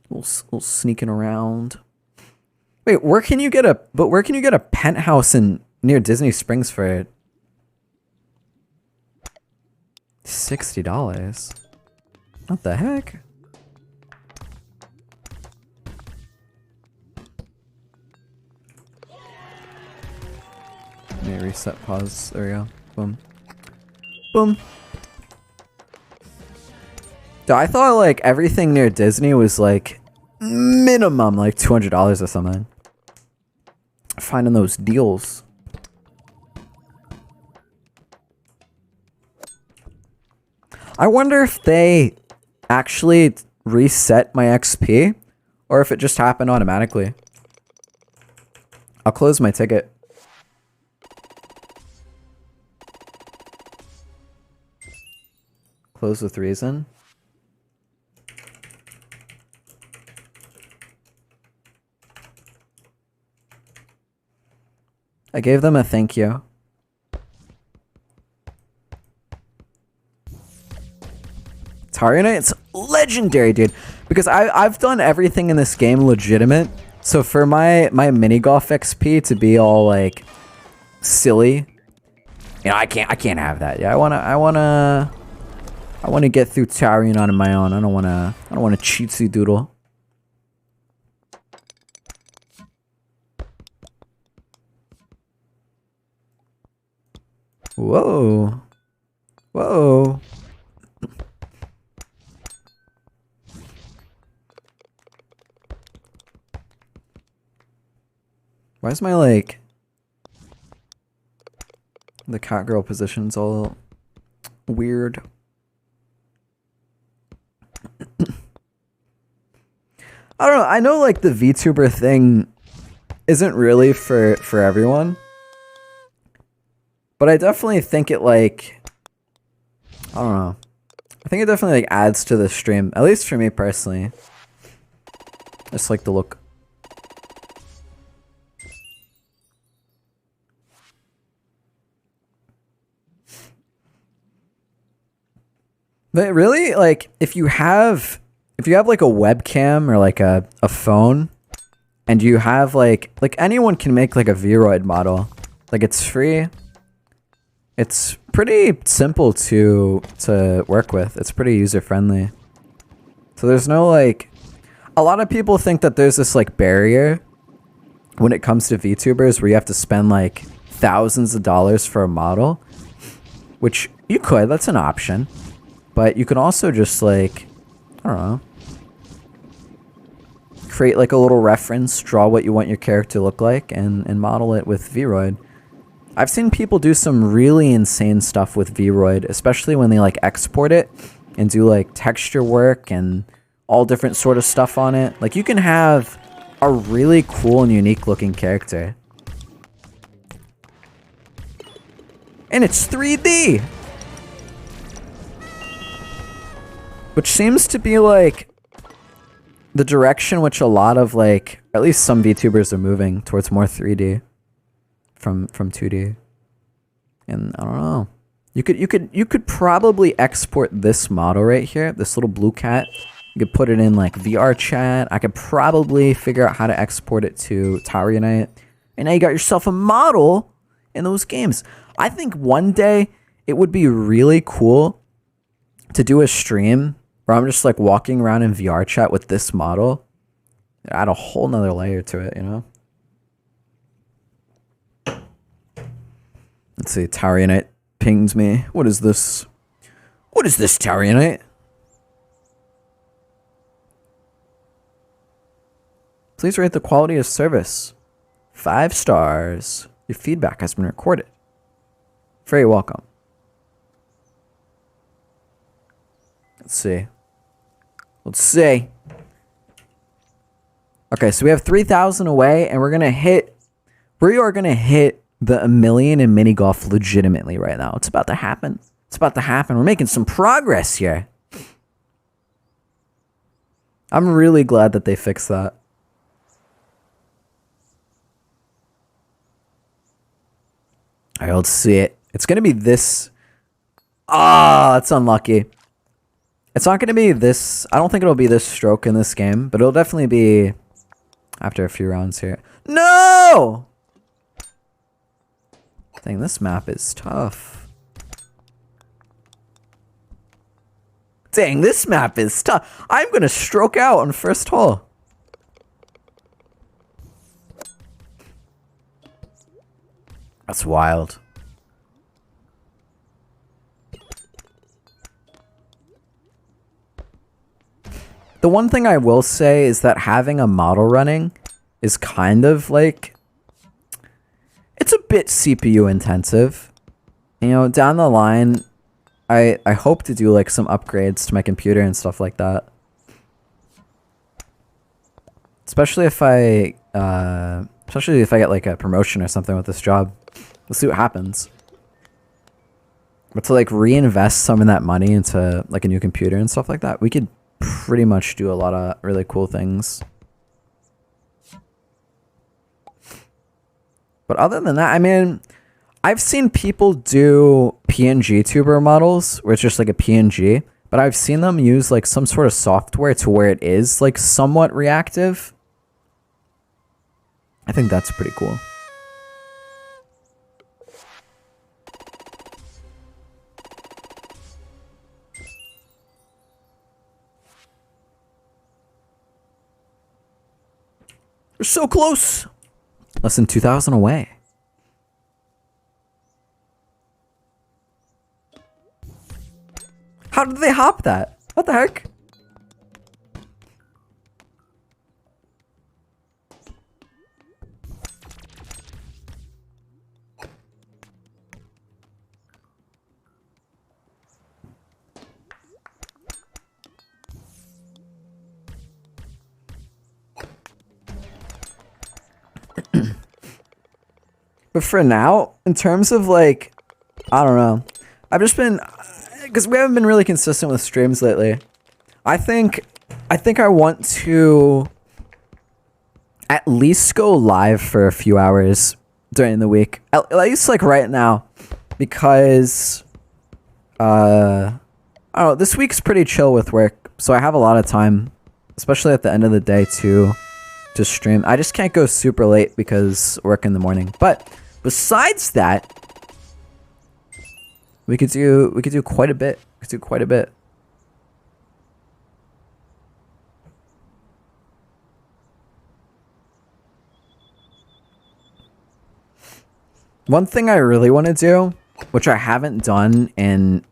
A little sneaking around. Wait, where can you get a penthouse near Disney Springs for it? $60. What the heck? Let me reset pause. There we go. Boom. Boom. Dude, I thought like everything near Disney was like minimum like $200 or something. Finding those deals. I wonder if they actually reset my XP or if it just happened automatically. I'll close my ticket. Close with reason. I gave them a thank you. It's legendary, dude. Because I've done everything in this game legitimate. So for my mini golf XP to be all like silly, you know, I can't have that. Yeah, I wanna get through Tarion on my own. I don't wanna cheatsy doodle. Whoa. Whoa. Why is my, like, the cat girl positions all weird? I don't know. I know, like, the VTuber thing isn't really for everyone. But I definitely think it, like, I don't know. I think it definitely, like, adds to the stream. At least for me personally. Just like the look. But really, like, if you have like a webcam or like a phone, and you have like anyone can make like a Vroid model. Like, it's free. It's pretty simple to work with. It's pretty user friendly. So there's no like, a lot of people think that there's this like barrier when it comes to VTubers where you have to spend like thousands of dollars for a model, which you could, that's an option. But you can also just like, I don't know, create like a little reference, draw what you want your character to look like, and model it with Vroid. I've seen people do some really insane stuff with Vroid, especially when they like export it and do like texture work and all different sort of stuff on it. Like, you can have a really cool and unique looking character. And it's 3D! Which seems to be like the direction which a lot of like, at least some VTubers are moving towards more 3D from 2D. And I don't know. You could probably export this model right here, this little blue cat. You could put it in like VR chat. I could probably figure out how to export it to Tarianite. And now you got yourself a model in those games. I think one day it would be really cool to do a stream where I'm just like walking around in VR chat with this model. Add a whole nother layer to it, you know? Let's see, Tarianite pings me. What is this? What is this, Tarianite? Please rate the quality of service. 5 stars. Your feedback has been recorded. Very welcome. Let's see. Let's see. Okay, so we have 3,000 away, and we are gonna hit the 1 million in mini golf legitimately right now. It's about to happen. It's about to happen. We're making some progress here. I'm really glad that they fixed that. All right, let's see it. It's gonna be this. Ah, that's unlucky. It's not gonna be this. I don't think it'll be this stroke in this game, but it'll definitely be after a few rounds here. No! Dang, this map is tough. Dang, this map is tough. I'm gonna stroke out on first hole. That's wild. The one thing I will say is that having a model running is kind of like, it's a bit CPU intensive. You know, down the line, I hope to do like some upgrades to my computer and stuff like that. Especially if I get like a promotion or something with this job. We'll see what happens. But to like reinvest some of that money into like a new computer and stuff like that, we could pretty much do a lot of really cool things. But other than that, I mean, I've seen people do PNG tuber models where it's just like a PNG, but I've seen them use like some sort of software to where it is like somewhat reactive. I think that's pretty cool. We're so close. Less than 2,000 away. How did they hop that? What the heck? But for now, in terms of like, I don't know. I've just been, because we haven't been really consistent with streams lately. I think I want to at least go live for a few hours during the week. At least like right now. Because, I don't know, this week's pretty chill with work. So I have a lot of time, especially at the end of the day to stream. I just can't go super late because work in the morning. But besides that, we could do quite a bit. We could do quite a bit. One thing I really want to do, which I haven't done in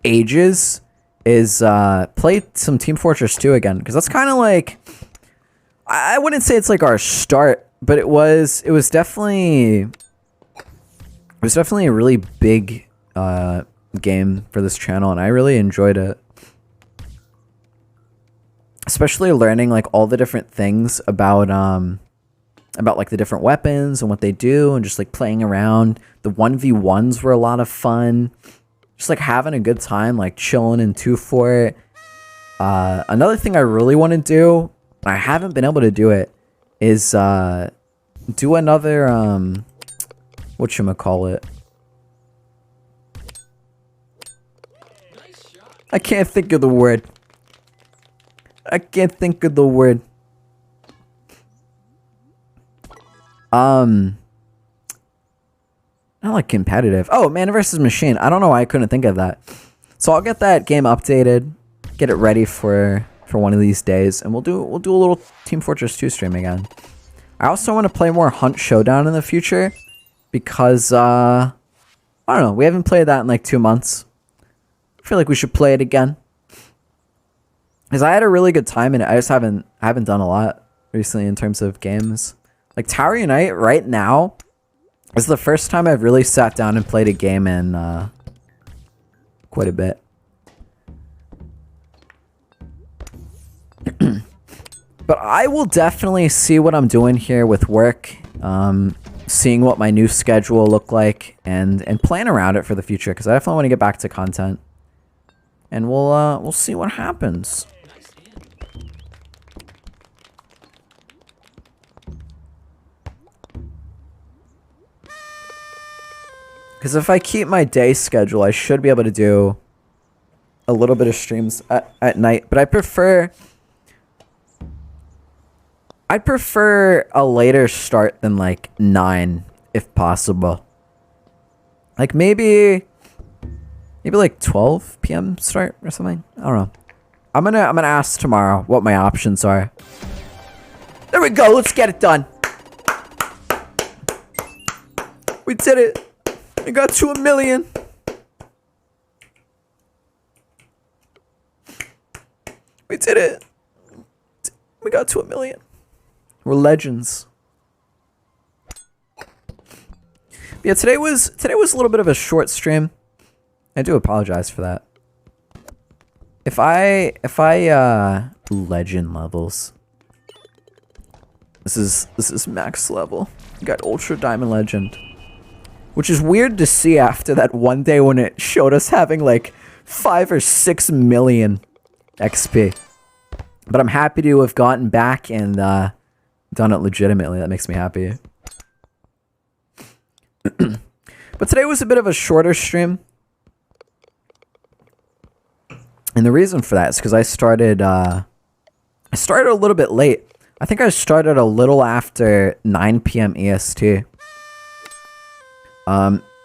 ages, is play some Team Fortress 2 again, because that's kind of like, I wouldn't say it's like our start, but it was definitely a really big game for this channel, and I really enjoyed it. Especially learning like all the different things about like the different weapons and what they do, and just like playing around. The 1v1s were a lot of fun. Just like having a good time, like chilling in 2 Fort. Another thing I really want to do, I haven't been able to do it, is do another whatchamacallit. I can't think of the word. I can't think of the word. Not like competitive. Oh, Man vs. Machine. I don't know why I couldn't think of that. So I'll get that game updated, get it ready for one of these days, and we'll do a little Team Fortress 2 stream again. I also want to play more Hunt Showdown in the future because I don't know, we haven't played that in like 2 months. I feel like we should play it again. Because I had a really good time in it. I just haven't done a lot recently in terms of games. Like Tower Unite right now is the first time I've really sat down and played a game in quite a bit. But I will definitely see what I'm doing here with work, seeing what my new schedule will look like, and plan around it for the future, because I definitely want to get back to content. And we'll see what happens. Because if I keep my day schedule, I should be able to do a little bit of streams at night. But I'd prefer a later start than like 9, if possible. Like maybe Maybe like 12 p.m. start or something. I don't know. I'm gonna ask tomorrow what my options are. There we go. Let's get it done. We did it. We got to 1 million. We did it. We got to 1 million. We're legends. Yeah, today was a little bit of a short stream. I do apologize for that. If I legend levels. This is max level. You got Ultra Diamond Legend. Which is weird to see after that one day when it showed us having like 5 or 6 million XP. But I'm happy to have gotten back and done it legitimately. That makes me happy. But today was a bit of a shorter stream. And the reason for that is because I started a little bit late. I think I started a little after 9 p.m. EST.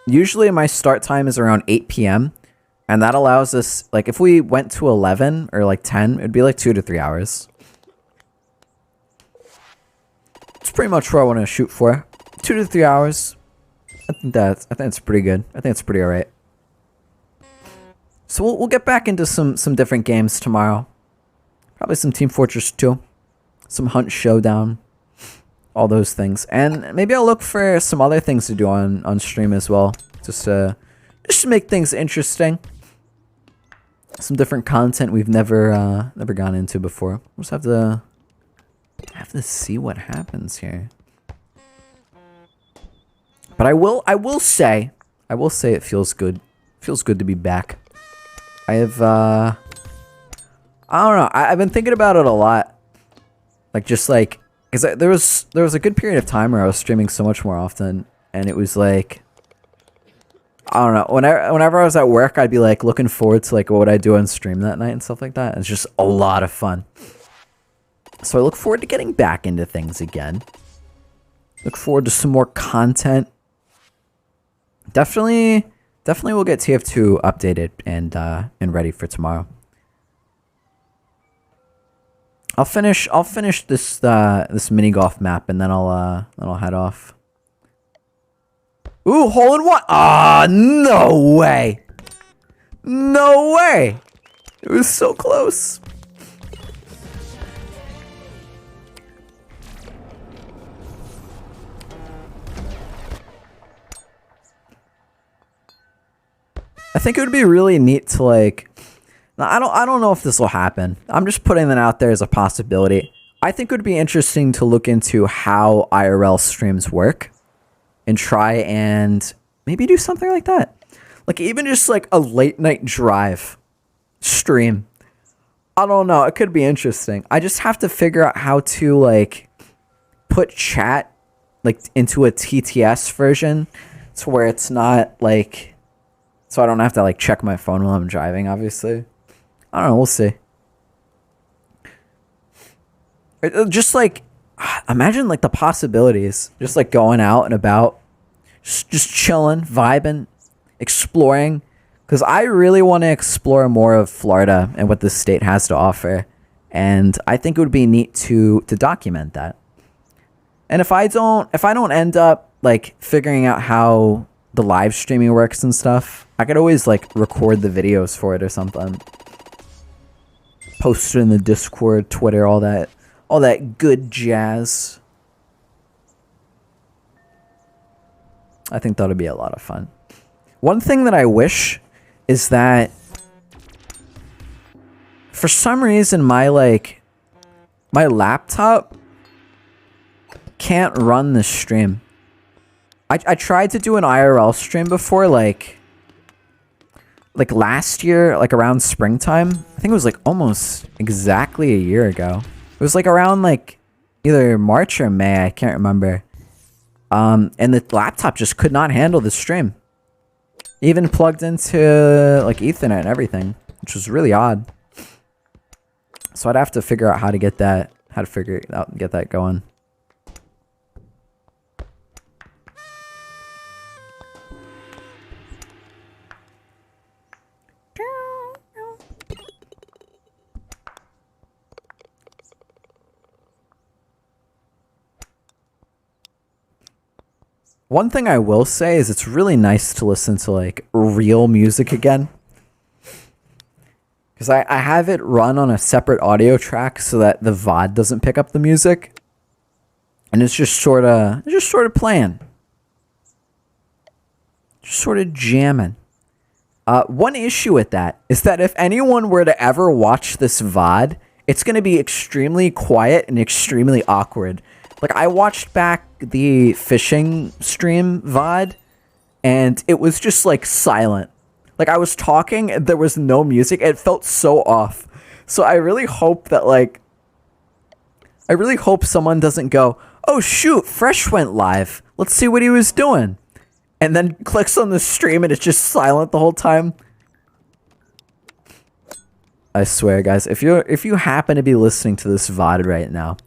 Usually my start time is around 8 p.m. And that allows us, like, if we went to 11 or like 10, it'd be like 2 to 3 hours. It's pretty much what I want to shoot for. 2 to 3 hours. I think it's pretty good. I think it's pretty alright. So we'll get back into some different games tomorrow. Probably some Team Fortress 2. Some Hunt Showdown. All those things. And maybe I'll look for some other things to do on stream as well. Just to make things interesting. Some different content we've never gone into before. We'll just have to see what happens here. But I will say it feels good. Feels good to be back. I have I don't know. I've been thinking about it a lot. Like just like because there was a good period of time where I was streaming so much more often, and it was like I don't know. Whenever I was at work, I'd be like looking forward to like what would I do on stream that night and stuff like that. It's just a lot of fun. So I look forward to getting back into things again. Look forward to some more content. Definitely we'll get TF2 updated and ready for tomorrow. I'll finish this this mini golf map and then I'll head off. Ooh, hole in one! Ah, no way! No way! It was so close. I think it would be really neat to like. I don't know if this will happen. I'm just putting that out there as a possibility. I think it would be interesting to look into how IRL streams work. And try and maybe do something like that. Like even just like a late night drive stream. I don't know. It could be interesting. I just have to figure out how to like put chat like into a TTS version to where it's not like so I don't have to like check my phone while I'm driving, obviously. I don't know. We'll see. Just like imagine like the possibilities, just like going out and about, just chilling, vibing, exploring. Because I really want to explore more of Florida and what the state has to offer, and I think it would be neat to document that. And if I don't end up like figuring out how the live streaming works and stuff, I could always like record the videos for it or something, post it in the Discord, Twitter, all that good jazz. I think that would be a lot of fun. One thing that I wish is that for some reason my laptop can't run the stream. I tried to do an IRL stream before, like last year, like around springtime. I think it was like almost exactly a year ago. It was like around like either March or May, I can't remember. And the laptop just could not handle the stream. Even plugged into like Ethernet and everything, which was really odd. So I'd have to figure out how to get that, get that going. One thing I will say is it's really nice to listen to like real music again. Because I have it run on a separate audio track so that the VOD doesn't pick up the music. And it's just sort of playing. Just sort of jamming. One issue with that is that if anyone were to ever watch this VOD, it's going to be extremely quiet and extremely awkward. Like, I watched back the fishing stream VOD, and it was just, like, silent. Like, I was talking, and there was no music. It felt so off. So I really hope that, like... I really hope someone doesn't go, oh, shoot, Fresh went live. Let's see what he was doing. And then clicks on the stream, and it's just silent the whole time. I swear, guys, if you happen to be listening to this VOD right now,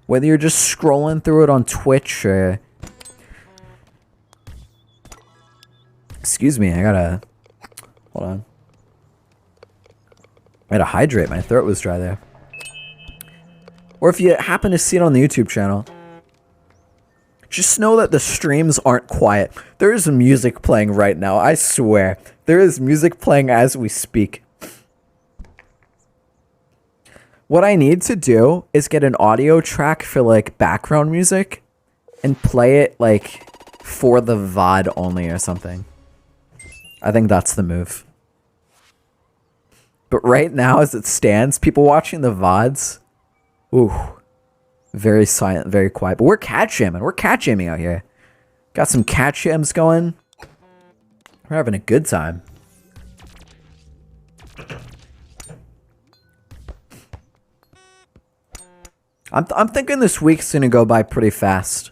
whether you're just scrolling through it on Twitch or... Excuse me, I gotta... Hold on. I gotta hydrate, my throat was dry there. Or if you happen to see it on the YouTube channel, just know that the streams aren't quiet. There is music playing right now, I swear. There is music playing as we speak. What I need to do is get an audio track for, like, background music and play it, like, for the VOD only or something. I think that's the move. But right now, as it stands, people watching the VODs, ooh, very silent, very quiet. But we're cat jamming. We're cat jamming out here. Got some cat jams going. We're having a good time. I'm thinking this week's gonna go by pretty fast.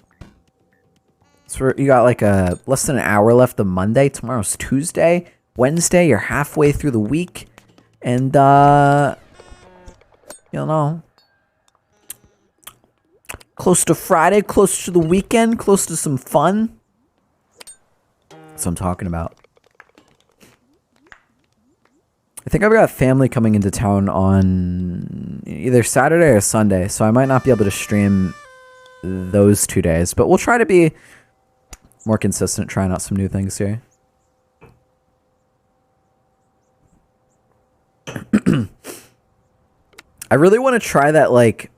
So you got like less than an hour left of Monday. Tomorrow's Tuesday. Wednesday, you're halfway through the week. And, you know, close to Friday, close to the weekend, close to some fun. That's what I'm talking about. I think I've got family coming into town on either Saturday or Sunday, so I might not be able to stream those 2 days, but we'll try to be more consistent, trying out some new things here. I really want to try that, like,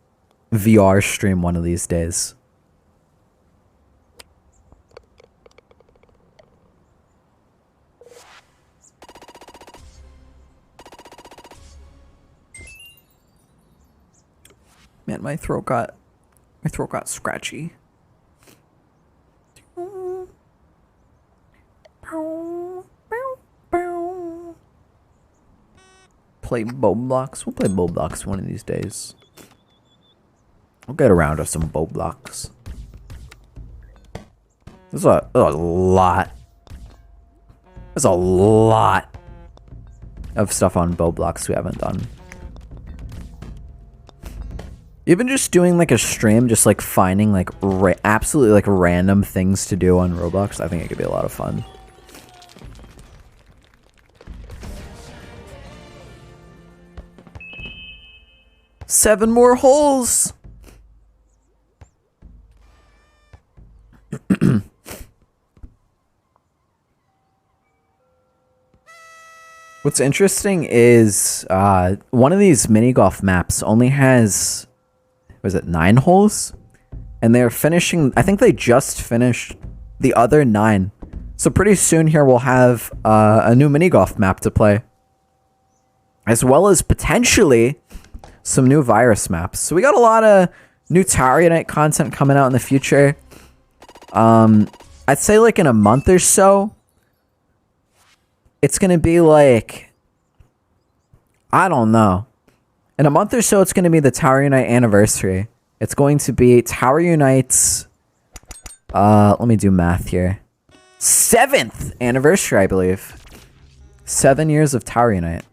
VR stream one of these days. Man, my throat got scratchy. Play Roblox. We'll play Roblox one of these days. We'll get around to some Roblox. There's a lot. There's a lot of stuff on Roblox we haven't done. Even just doing like a stream, just like finding like absolutely like random things to do on Roblox, I think it could be a lot of fun. Seven more holes! What's interesting is one of these mini golf maps only has, was it 9 holes? And they're finishing, I think they just finished the other 9. So pretty soon here we'll have a new mini golf map to play. As well as potentially some new virus maps. So we got a lot of new Tower Unite content coming out in the future. I'd say like in a month or so, it's going to be like, I don't know. In a month or so, it's going to be the Tower Unite anniversary. It's going to be Tower Unite's, let me do math here. 7th anniversary, I believe. 7 years of Tower Unite.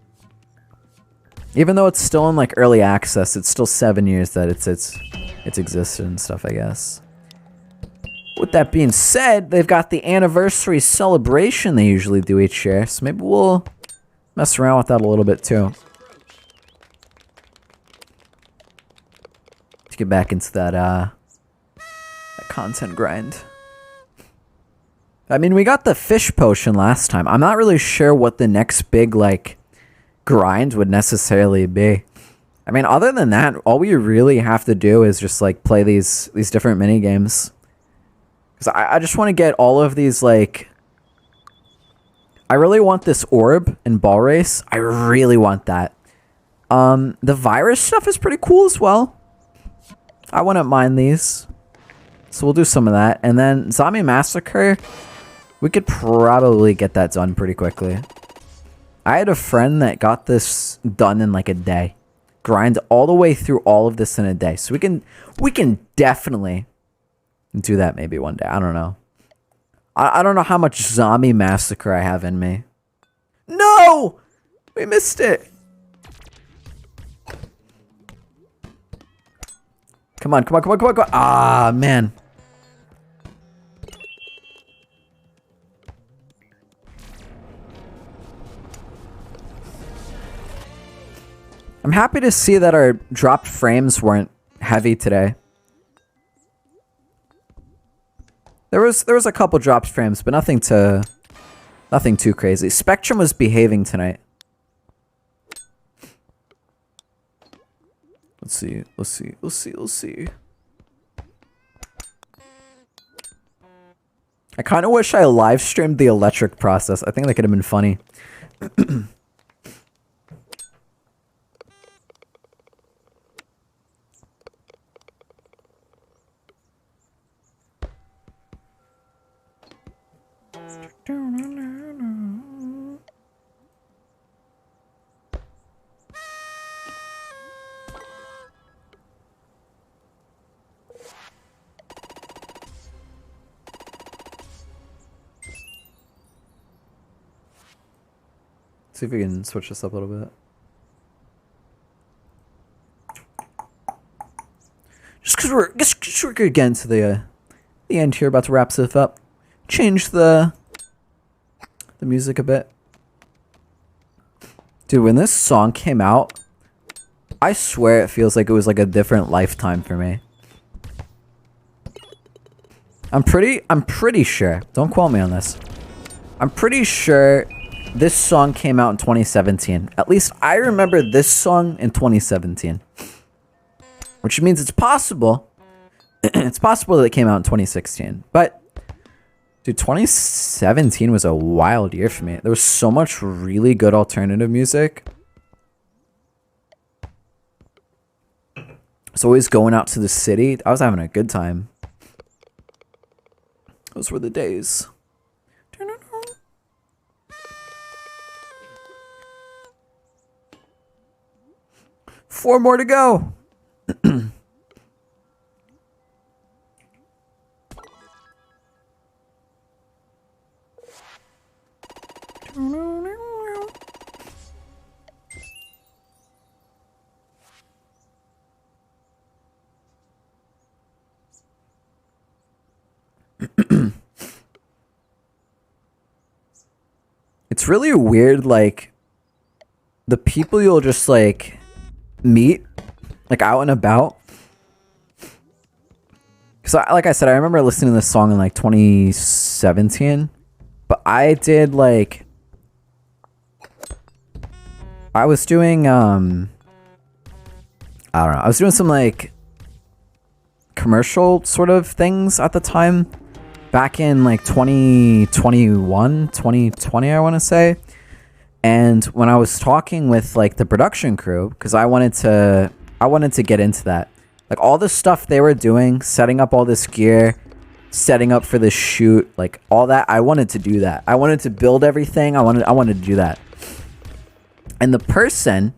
Even though it's still in like early access, it's still 7 years that it's existed and stuff, I guess. With that being said, they've got the anniversary celebration they usually do each year, so maybe we'll mess around with that a little bit too. To get back into that content grind. I mean, we got the fish potion last time. I'm not really sure what the next big, like, grind would necessarily be. I mean, other than that, all we really have to do is just, like, play these different mini games. Because I just want to get all of these, like... I really want this orb in Ball Race. I really want that. The virus stuff is pretty cool as well. I wouldn't mind these. So we'll do some of that. And then Zombie Massacre, we could probably get that done pretty quickly. I had a friend that got this done in like a day. Grind all the way through all of this in a day. So we can definitely do that maybe one day. I don't know. I don't know how much Zombie Massacre I have in me. No! We missed it. Come on, come on, come on, come on, come on. Ah, man. I'm happy to see that our dropped frames weren't heavy today. There was a couple dropped frames, but nothing too crazy. Spectrum was behaving tonight. Let's see. I kind of wish I live streamed the electric process. I think that could have been funny. See if we can switch this up a little bit. Just because we're getting to the end here, about to wrap stuff up. Change the music a bit. Dude, when this song came out, I swear it feels like it was like a different lifetime for me. I'm pretty sure. Don't quote me on this. I'm pretty sure this song came out in 2017. At least I remember this song in 2017. Which means it's possible. It's possible that it came out in 2016. But, dude, 2017 was a wild year for me. There was so much really good alternative music. I was always going out to the city. I was having a good time. Those were the days. 4 more to go. It's really weird, like, the people you'll just, like, meet, like, out and about. Because, like I said, I remember listening to this song in, like, 2017. But I did, like... I was doing, I don't know. I was doing some, like, commercial sort of things at the time. Back in, like, 2021, 2020, I want to say. And when I was talking with, like, the production crew, because I wanted to get into that. Like, all the stuff they were doing, setting up all this gear, setting up for this shoot, like, all that, I wanted to do that. I wanted to build everything. I wanted to do that. And the person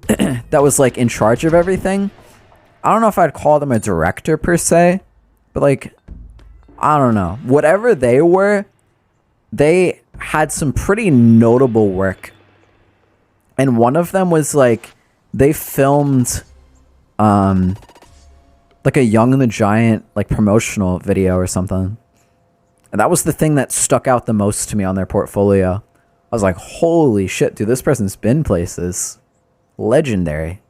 that was, like, in charge of everything, I don't know if I'd call them a director per se, but, like, I don't know. Whatever they were, they had some pretty notable work. And one of them was, like, they filmed, like, a Young and the Giant, like, promotional video or something. And that was the thing that stuck out the most to me on their portfolio. I was like, holy shit, dude, this person's been places. Legendary.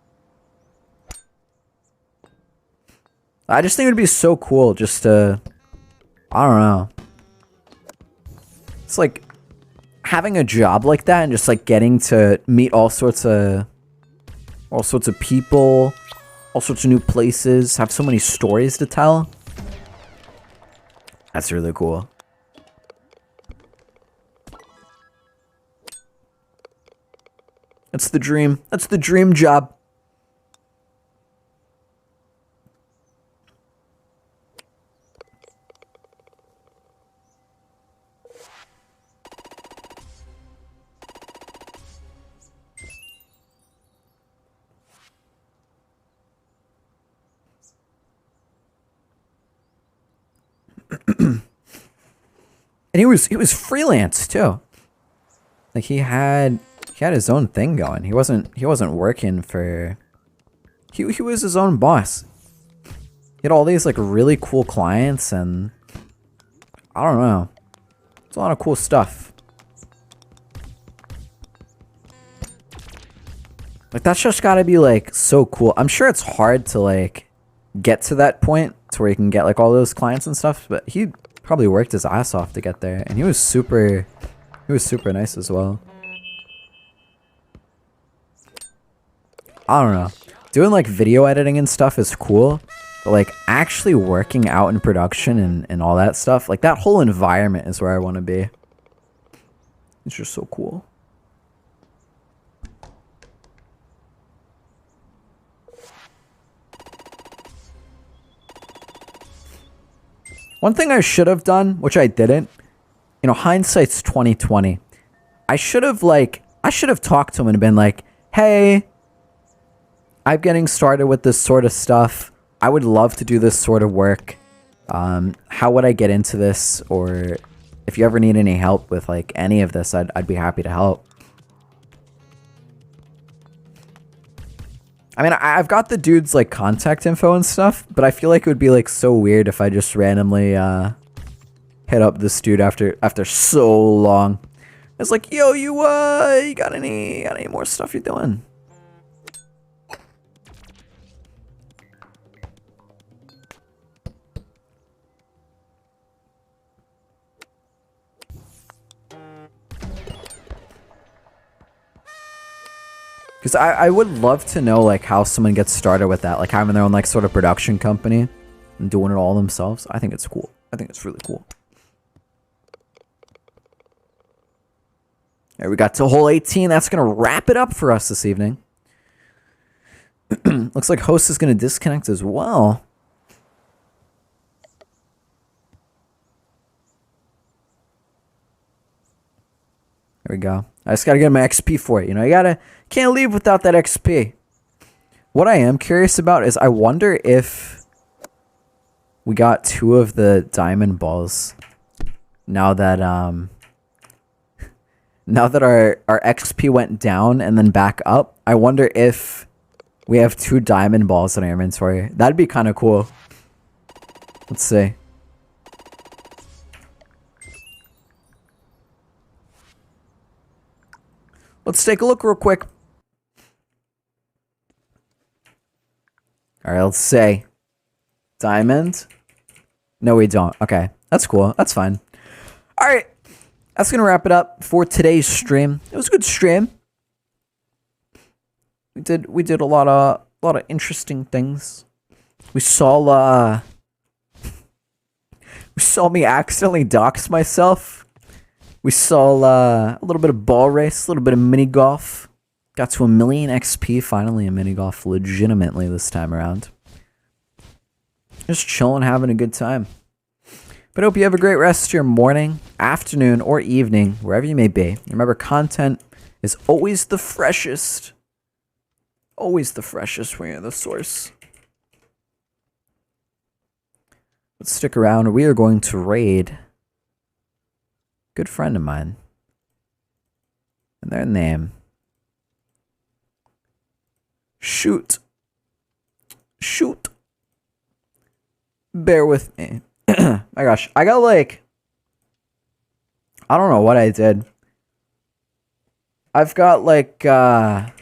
I just think it would be so cool just to... I don't know. It's like having a job like that and just like getting to meet all sorts of people, all sorts of new places, have so many stories to tell. That's really cool. That's the dream. That's the dream job. And he was freelance too. Like he had his own thing going. He wasn't working for. He was his own boss. He had all these like really cool clients, and I don't know. It's a lot of cool stuff. Like that's just gotta be like so cool. I'm sure it's hard to like get to that point to where you can get like all those clients and stuff, but he probably worked his ass off to get there, and he was super nice as well. I don't know. Doing like video editing and stuff is cool, but like actually working out in production and all that stuff, like that whole environment is where I want to be. It's just so cool. One thing I should have done, which I didn't, you know, hindsight's 2020. I should have talked to him and been like, "Hey, I'm getting started with this sort of stuff. I would love to do this sort of work. How would I get into this? Or if you ever need any help with like any of this, I'd be happy to help." I mean, I've got the dude's like contact info and stuff, but I feel like it would be like so weird if I just randomly hit up this dude after so long. It's like, "Yo, you got any more stuff you're doing?" Because I would love to know like how someone gets started with that, like having their own like sort of production company and doing it all themselves. I think it's cool. I think it's really cool. There, we got to hole 18. That's gonna wrap it up for us this evening. Looks like host is gonna disconnect as well. There we go. I just gotta get my XP for it. You know, can't leave without that XP. What I am curious about is I wonder if we got 2 of the diamond balls now that our XP went down and then back up. I wonder if we have 2 diamond balls in our inventory. That'd be kind of cool. Let's see. Let's take a look real quick. All right, let's say diamond. No, we don't. Okay, that's cool. That's fine. All right, that's gonna wrap it up for today's stream. It was a good stream. We did a lot of interesting things. We saw me accidentally dox myself. We saw a little bit of ball race, a little bit of mini golf. Got to 1,000,000 XP finally in mini golf, legitimately this time around. Just chilling, having a good time. But I hope you have a great rest of your morning, afternoon, or evening, wherever you may be. Remember, content is always the freshest. Always the freshest when you're the source. Let's stick around. We are going to raid good friend of mine. And their name. Shoot. Bear with me. My gosh. I got like, I don't know what I did. I've got like, my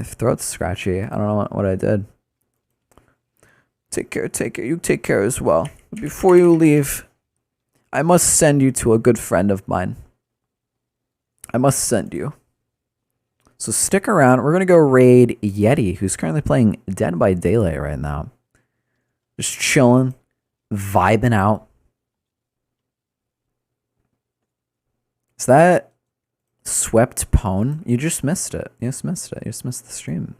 throat's scratchy. I don't know what I did. Take care. You take care as well. But before you leave, I must send you to a good friend of mine. I must send you. So stick around. We're going to go raid Yeti, who's currently playing Dead by Daylight right now. Just chilling, vibing out. Is that Swept Pwn? You just missed it. You just missed it. You just missed the stream.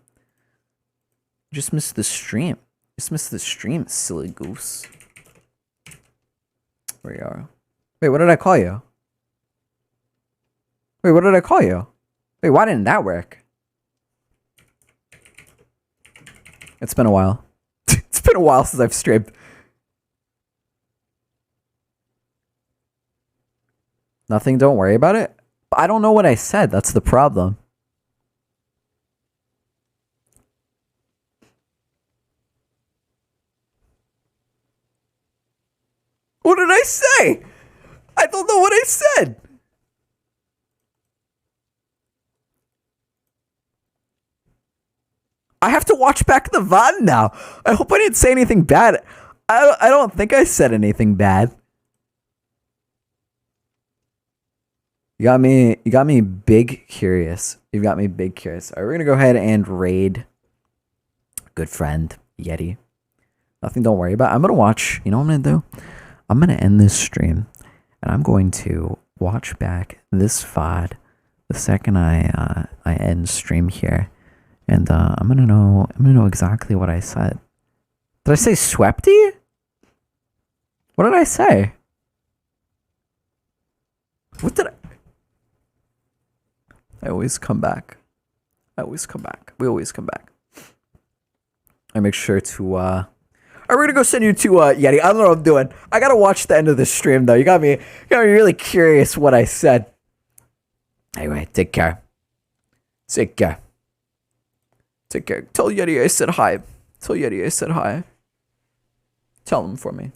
You just missed the stream. You just missed the stream, silly goose. Where you are. Wait, what did I call you? Wait, what did I call you? Wait, why didn't that work? It's been a while. It's been a while since I've streamed. Nothing, don't worry about it. I don't know what I said. That's the problem. What did I say? I don't know what I said. I have to watch back the VOD now. I hope I didn't say anything bad. I don't think I said anything bad. You got me big curious. You've got me big curious. All right, we're gonna go ahead and raid good friend Yeti. Nothing, don't worry about. I'm gonna watch. You know what I'm gonna do? I'm gonna end this stream, and I'm going to watch back this VOD the second I end stream here, and I'm gonna know exactly what I said. Did I say Swepty? What did I say? What did I always come back. I always come back. We always come back. I make sure to alright, we're gonna go send you to Yeti. I don't know what I'm doing. I gotta watch the end of this stream though. You got me really curious what I said. Anyway, take care. Take care. Take care. Tell Yeti I said hi. Tell Yeti I said hi. Tell him for me.